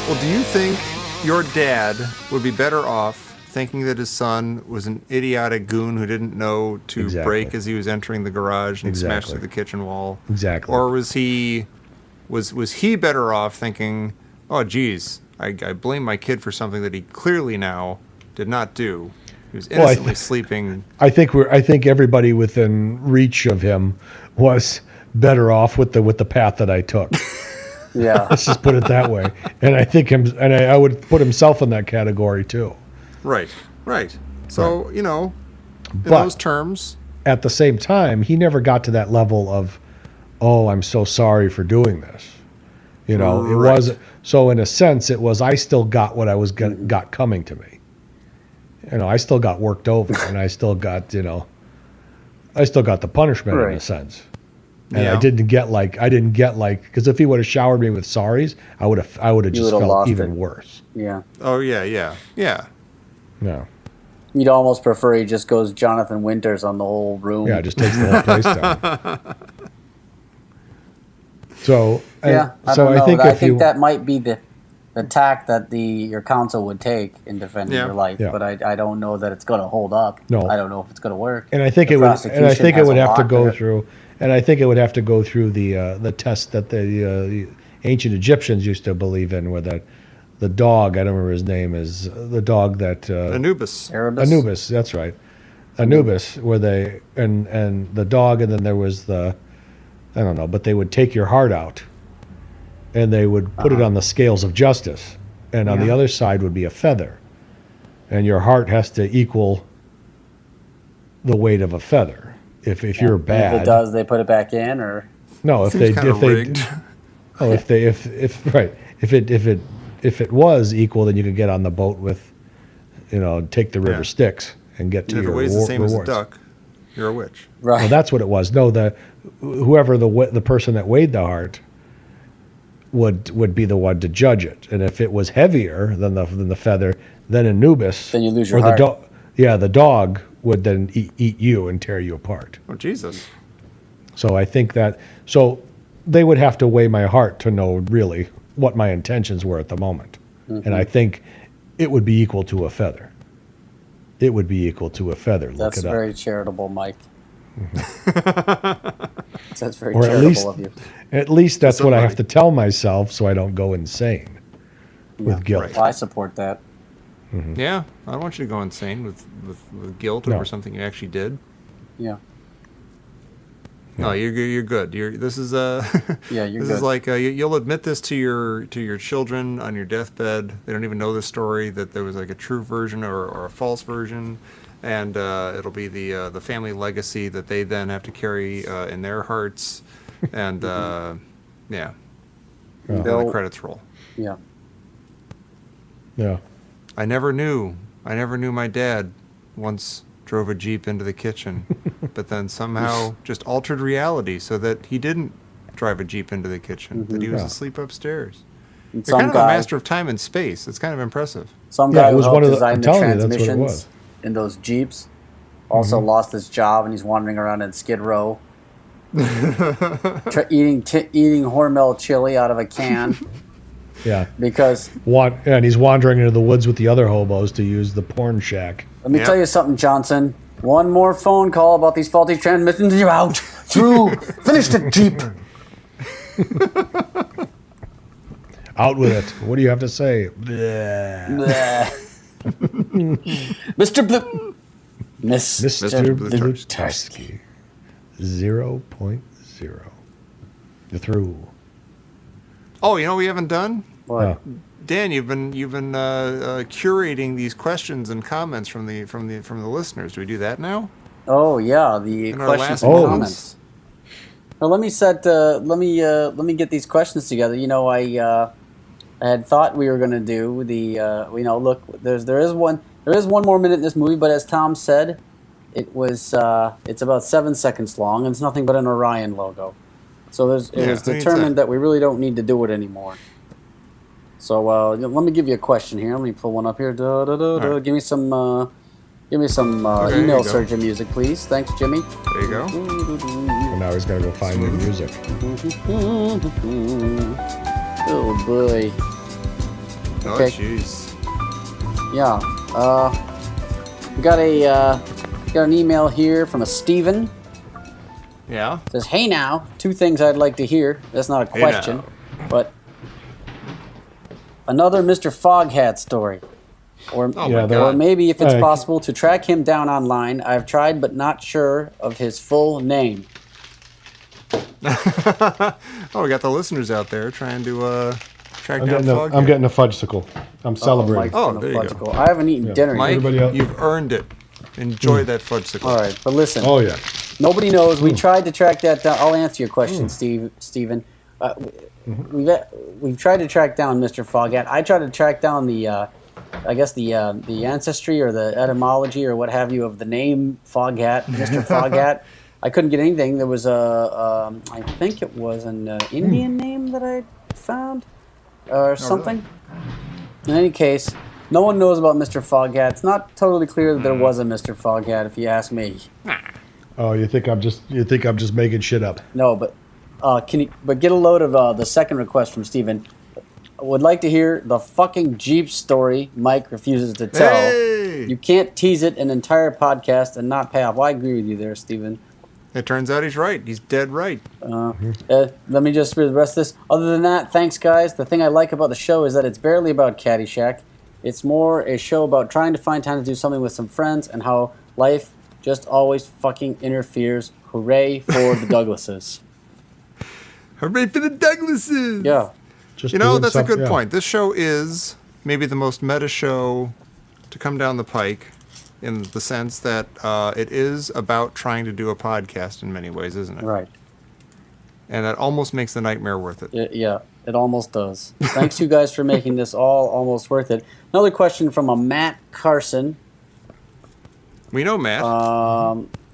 Well, do you think your dad would be better off thinking that his son was an idiotic goon who didn't know to brake as he was entering the garage and smashed through the kitchen wall? Exactly. Or was he better off thinking, oh, geez, I blame my kid for something that he clearly now did not do? He was innocently sleeping. I think everybody within reach of him was better off with the path that I took. Yeah. Let's just put it that way. And I think I would put himself in that category too. Right. So, in But those terms. At the same time, he never got to that level of, oh, I'm so sorry for doing this. It was, so in a sense, it was, I still got what I was got coming to me. I still got worked over, and I still got the punishment in a sense. And I didn't get because if he would have showered me with sorries, I would have just felt even worse. Yeah. Oh yeah. No. You'd almost prefer he just goes Jonathan Winters on the whole room. Yeah, just takes the whole place down. So I think that might be the tack that your counsel would take in defending your life, but I don't know that it's going to hold up. No, I don't know if it's going to work. And I think it would have to go through. And I think it would have to go through the test that the ancient Egyptians used to believe in, where the dog, I don't remember his name, is the dog that Anubis. Anubis, that's right. Anubis, where they and the dog, and then there was I don't know, but they would take your heart out, and they would put it on the scales of justice, and on the other side would be a feather, and your heart has to equal the weight of a feather. If you're bad, if it does, they put it back in, or no. If it was equal, then you could get on the boat with, take the river Styx and get to your rewards. If it weighs the same as a duck, you're a witch. Right. Well, that's what it was. No, whoever the person that weighed the heart would be the one to judge it, and if it was heavier than the feather, then Anubis, then you lose your heart. The dog would then eat you and tear you apart. Oh, Jesus. So I think they would have to weigh my heart to know really what my intentions were at the moment. Mm-hmm. And I think it would be equal to a feather. It would be equal to a feather. That's very charitable, Mike. Mm-hmm. That's very charitable of you. At least that's what I have to tell myself so I don't go insane with guilt. Right. Well, I support that. Mm-hmm. Yeah, I don't want you to go insane with guilt over something you actually did. Yeah. No, you're good. This is you're good. Is like you'll admit this to your children on your deathbed. They don't even know the story, that there was like a true version or a false version, and it'll be the family legacy that they then have to carry in their hearts, and then the credits roll. Yeah. Yeah. I never knew my dad once drove a Jeep into the kitchen, but then somehow just altered reality so that he didn't drive a Jeep into the kitchen, that he was asleep upstairs. You're kind of a master of time and space. It's kind of impressive. Some guy who helped design the transmissions in those Jeeps also lost his job, and he's wandering around in Skid Row eating Hormel chili out of a can. Yeah, because and he's wandering into the woods with the other hobos to use the porn shack. Let me tell you something, Johnson. One more phone call about these faulty transmissions, and you're out. Finish the Jeep. Out with it. What do you have to say? Mr. Blue. Mr. Blutarski. 0.0. You're through. Oh, you know what we haven't done? What? Dan, you've been curating these questions and comments from the listeners. Do we do that now? Oh yeah, the questions and comments. Now let me get these questions together. I had thought we were going to do look, there is one more minute in this movie, but as Tom said, it's about 7 seconds long, and it's nothing but an Orion logo. So it was determined that we really don't need to do it anymore. So let me give you a question here. Let me pull one up here. Right. Give me some email surgeon music, please. Thanks, Jimmy. There you go. And now he's got to go find new music. Oh boy. Oh jeez. Yeah. We got an email here from a Steven. Yeah. It says, hey now, 2 things I'd like to hear. That's not a question, but another Mr. Foghat story. Or, or maybe if it's possible to track him down online. I've tried but not sure of his full name. Oh, we got the listeners out there trying to track down Foghat. I'm getting a fudgesicle. I'm celebrating. There you go. I haven't eaten dinner Mike, yet. you've earned it. Enjoy that fudgesicle. All right, but listen. Oh, yeah. Nobody knows. We tried to track that down. I'll answer your question, Steven. We've tried to track down Mr. Foghat. I tried to track down the ancestry or the etymology or what have you of the name Foghat, Mr. Foghat. I couldn't get anything. There was I think it was an Indian name that I found or something. Really? In any case, no one knows about Mr. Foghat. It's not totally clear that there was a Mr. Foghat, if you ask me. Oh, you think I'm just making shit up? No, but get a load of the second request from Steven. Would like to hear the fucking Jeep story Mike refuses to tell. Hey! You can't tease it an entire podcast and not pay off. Well, I agree with you there, Steven. It turns out he's right. He's dead right. Let me just read the rest of this. Other than that, thanks, guys. The thing I like about the show is that it's barely about Caddyshack. It's more a show about trying to find time to do something with some friends and how life just always fucking interferes. Hooray for the Douglases. Hooray for the Douglases! Yeah. That's a good point. This show is maybe the most meta show to come down the pike in the sense that it is about trying to do a podcast in many ways, isn't it? Right. And that almost makes the nightmare worth it. Yeah, it almost does. Thanks, you guys, for making this all almost worth it. Another question from a Matt Carson. We know Matt.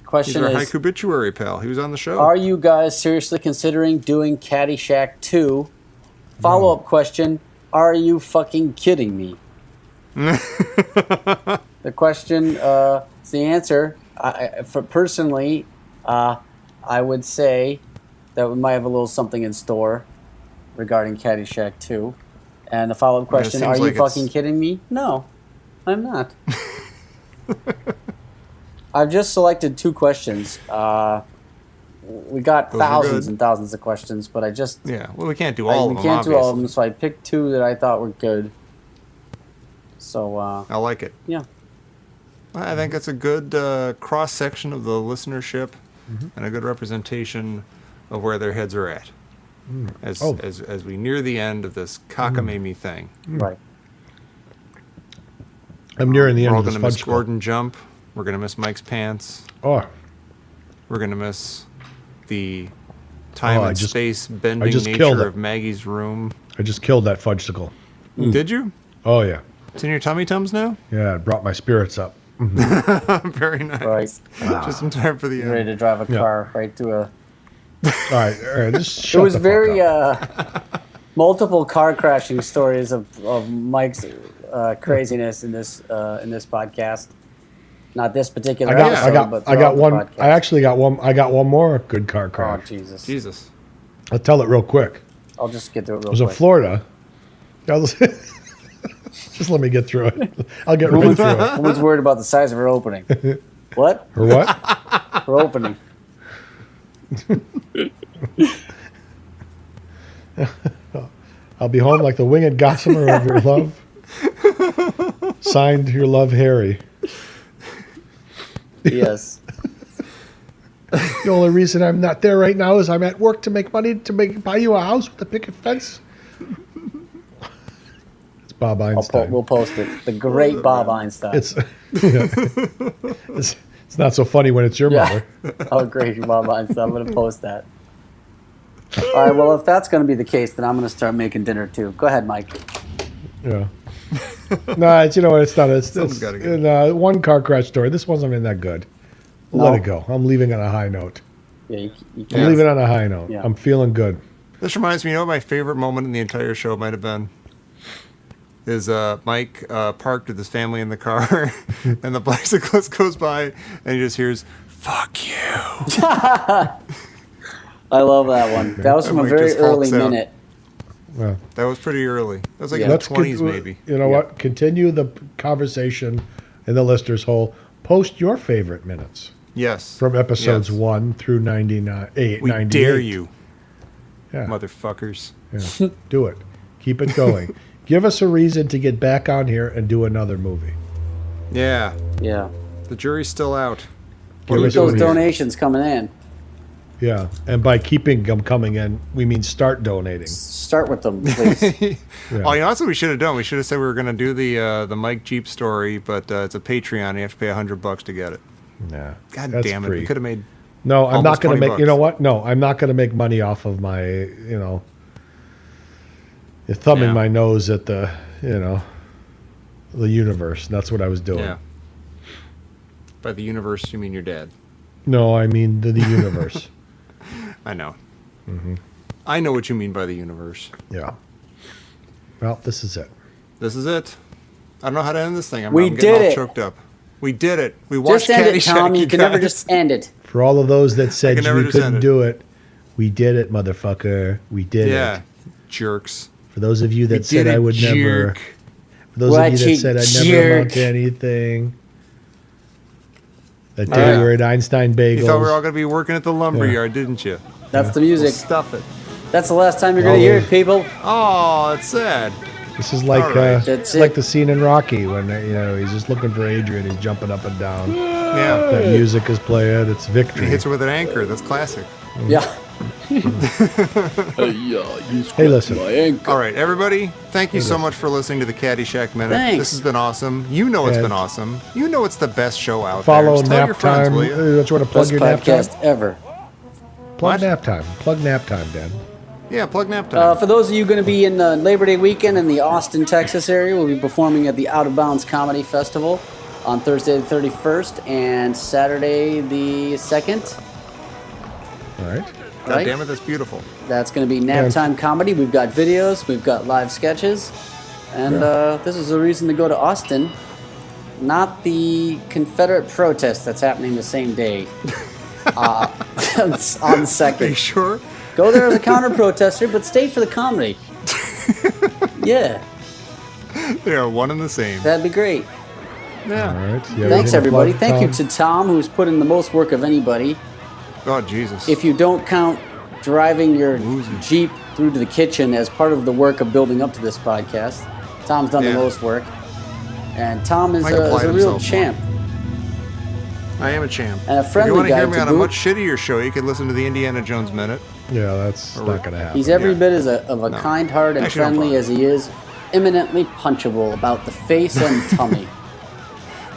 Question He's our is, haiku obituary pal. He was on the show. are you guys seriously considering doing Caddyshack 2? Follow-up question, are you fucking kidding me? The question is the answer. Personally, I would say that we might have a little something in store regarding Caddyshack 2. And the follow-up question, are you fucking kidding me? No, I'm not. I've just selected 2 questions. We got thousands and thousands of questions, but I just... Yeah, well, we can't do all of them, We can't do all of them, so I picked 2 that I thought were good. So, I like it. Yeah. I think it's a good cross-section of the listenership and a good representation of where their heads are at as we near the end of this cockamamie thing. Right. I'm nearing the end of this We're all going to miss Gordon Jump. We're going to miss Mike's pants. Oh. We're going to miss the time and space bending nature of Maggie's room. I just killed that fudgesicle. Did you? Oh, yeah. It's in your tummy tums now? Yeah, it brought my spirits up. Very nice. Right. Just in time for the end. Ready to drive a car right to a... All right. Just shut It was the fuck very up. multiple car crashing stories of Mike's craziness in this podcast. Not this particular episode, but I got one. podcast. I actually got one. I got one more good car crash. Oh, Jesus. Jesus. I'll tell it real quick. I'll just get through it real It was quick. in Florida. Just let me get through it. I'll get right through it. Woman's worried about the size of her opening. What? Or what? Her opening. I'll be home like the winged gossamer of your love. Signed, your love, Harry. Yes. The only reason I'm not there right now is I'm at work to make money to buy you a house with a picket fence. It's Bob Einstein. We'll post it. The great Bob Einstein. It's not so funny when it's your mother. Oh, great, Bob Einstein. I'm going to post that. All right, well, if that's going to be the case, then I'm going to start making dinner, too. Go ahead, Mike. Yeah. No, it's not. It's one car crash story. This wasn't even that good. Let it go. I'm leaving on a high note. Yeah, you I'm leaving on a high note. Yeah. I'm feeling good. This reminds me, what my favorite moment in the entire show might have been? Is Mike parked with his family in the car, and the bicyclist goes by, and he just hears, "Fuck you." I love that one. That was from a very early minute. Yeah. That was pretty early. That was like in the 20s, maybe. You know what? Continue the conversation in the listener's hole post your favorite minutes Yes. from episodes Yes. 1 through 98. We dare you, Yeah. motherfuckers. Yeah. Do it. Keep it going. Give us a reason to get back on here and do another movie. Yeah. Yeah. The jury's still out. Give Keep us a those reason. donations coming in. Yeah. And by keeping them coming in, we mean start donating. Start with them, please. Yeah. Oh, you know, that's what we should have done. We should have said we were going to do the Mike Jeep story, but it's a Patreon. You have to pay $100 to get it. Nah. God that's damn it! free. We could have made. No, I'm not almost going to make. $20. You know what? No, I'm not going to make money off of my, thumbing Yeah. my nose at the universe. That's what I was doing. Yeah. By the universe, you mean your dad? No, I mean the universe. I know. Mm-hmm. I know what you mean by the universe. Yeah. Well, this is it. This is it. I don't know how to end this thing. I'm We getting did all it. choked up. We did it. We watched Just end it, Caddyshack. Tom. You can never guys. just end it. For all of those that said can never we just end couldn't it. do it, we did it, motherfucker. We did Yeah, it. jerks. For those of you We that said did I it, would never, jerk. for those What of you that you said I'd never jerk. amount to anything, that All day right. we were at Einstein Bagels. You thought we were all going to be working at the lumberyard, didn't you? That's the Well, music. stuff it. That's the last time you're going to hear it, people. Oh, it's sad. This is like All right. That's it's it. like the scene in Rocky when he's just looking for Adrian. He's jumping up and down. Yeah. That music is playing. It's He victory. hits her with an anchor. That's classic. Yeah. Hey, listen. All right, everybody, thank you so much for listening to the Caddyshack Minute. Thanks. This has been awesome. You know it's And been awesome. You know it's the best show out Follow there. Just tell your nap friends, time. will you? Don't you want to plug Best your nap time? podcast ever. Plug What? nap time. Plug nap time, Dan. Yeah, plug nap time. For those of you going to be in the Labor Day weekend in the Austin, Texas area, we'll be performing at the Out of Bounds Comedy Festival on Thursday the 31st and Saturday the 2nd. All right. God right. damn it, that's beautiful. That's going to be nap Yeah. time comedy. We've got videos, we've got live sketches, and this is a reason to go to Austin, not the Confederate protest that's happening the same day on the Are you 2nd. sure? Go there as a counter-protester, but stay for the comedy. Yeah, They are one and the same. that'd be great. All Yeah. right. You have Thanks, anything to everybody. plug, Thank you Tom? to Tom, who's put in the most work of anybody. Oh, Jesus. If you don't count driving your Jeep through to the kitchen as part of the work of building up to this podcast, Tom's done Yeah. the most work. And Tom is Mike a applied real himself champ. I am a champ. And a If friendly you want to guy hear me to on a boot. much shittier show, you could listen to the Indiana Jones Minute. Yeah, that's not going to happen. He's every Yeah. bit of a kind heart and Actually, no friendly problem. as he is eminently punchable about the face and tummy.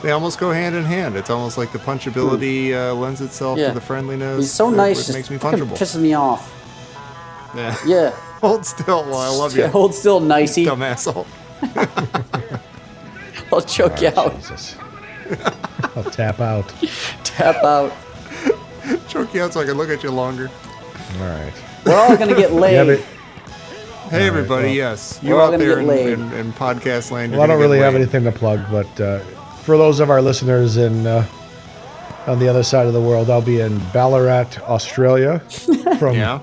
They almost go hand in hand. It's almost like the punchability lends itself Yeah. to the friendliness. He's so nice, It just makes me fucking punchable. pisses me off. Yeah. Yeah. Hold still while I love you. Hold still, nicey. Dumb asshole. I'll choke you out. Jesus. I'll tap out. Tap out. Choke you out so I can look at you longer. All right. We're all going to get laid. Yeah, but, Hey, everybody, well, yes. we're You all out gonna there get laid. in podcast land. well, I don't you're gonna really get have laid. anything to plug, but for those of our listeners on the other side of the world, I'll be in Ballarat, Australia, from Yeah.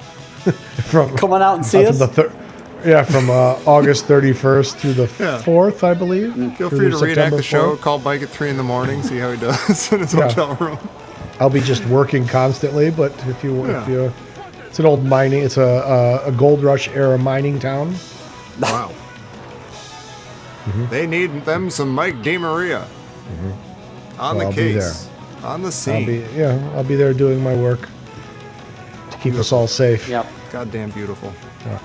from Come on out and see us. from August 31st through the Yeah. 4th, I believe. Feel through free to September reenact the show. 4th. Call Mike at 3 in the morning. See how he does in his Yeah. hotel room. I'll be just working constantly, but if you Yeah. it's an old mining, it's a gold rush era mining town. Wow. They need them some Mike DeMaria. On Well, the I'll be case. On the scene. I'll be there doing my work to keep us all safe. Yep. Goddamn beautiful. Yeah.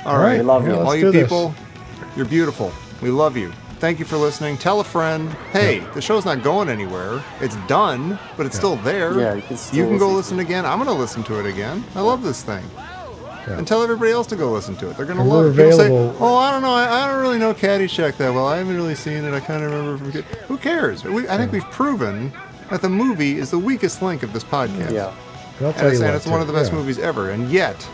All right. We love you. let's All do you this. people, you're beautiful. We love you. Thank you for listening. Tell a friend. Hey, the show's not going anywhere. It's done, but it's still there. Yeah, you can still You can go listen listen again. I'm going to listen to it again. I love this thing. Yeah. And tell everybody else to go listen to it. They're going to And love we're it. People say, available- oh, I don't know. I don't really know Caddyshack that well. I haven't really seen it. I kind of remember from... Who cares? I think we've proven that the movie is the weakest link of this podcast. Yeah. And I'll tell And you what, it's one of the best yeah. movies ever. And yet,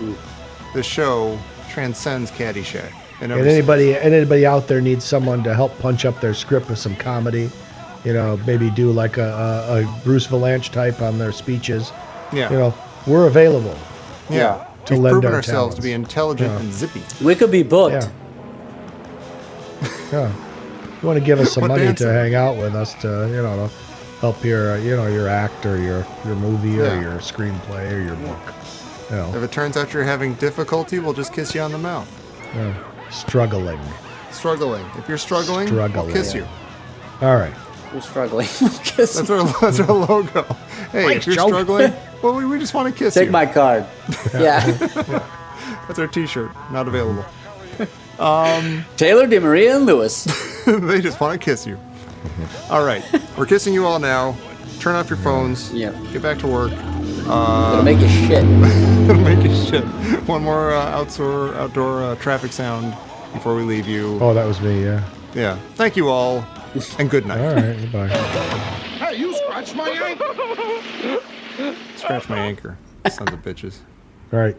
the show transcends Caddyshack. in every And anybody out there needs someone to help punch up their script with some comedy, maybe do like a Bruce Valanche type on their speeches. Yeah. We're available. Yeah. To We've lend proven our ourselves to be talents. intelligent Yeah. and zippy. We could be booked. Yeah. Yeah. You want to give us some What money dancing? to hang out with us to help your your act or your movie Yeah. or your screenplay or your book. If it turns out you're having difficulty, we'll just kiss you on the mouth. Struggling. Struggling. If you're struggling, Struggling. we'll kiss you. All right. We're struggling. Kiss That's our logo. Hey, if you're joke. struggling, well, we just want to kiss Take you. my card. Yeah. That's our T-shirt. Not available. Taylor, DeMaria, and Lewis. They just want to kiss you. All right, we're kissing you all now. Turn off your phones. Yeah. Get back to work. It'll make you shit. It'll make you shit. One more outdoor traffic sound before we leave you. Oh, that was me. Yeah. Yeah. Thank you all, and good night. All right. Goodbye. Hey, you scratched my ankle. Scratch my anchor, sons of bitches. All right.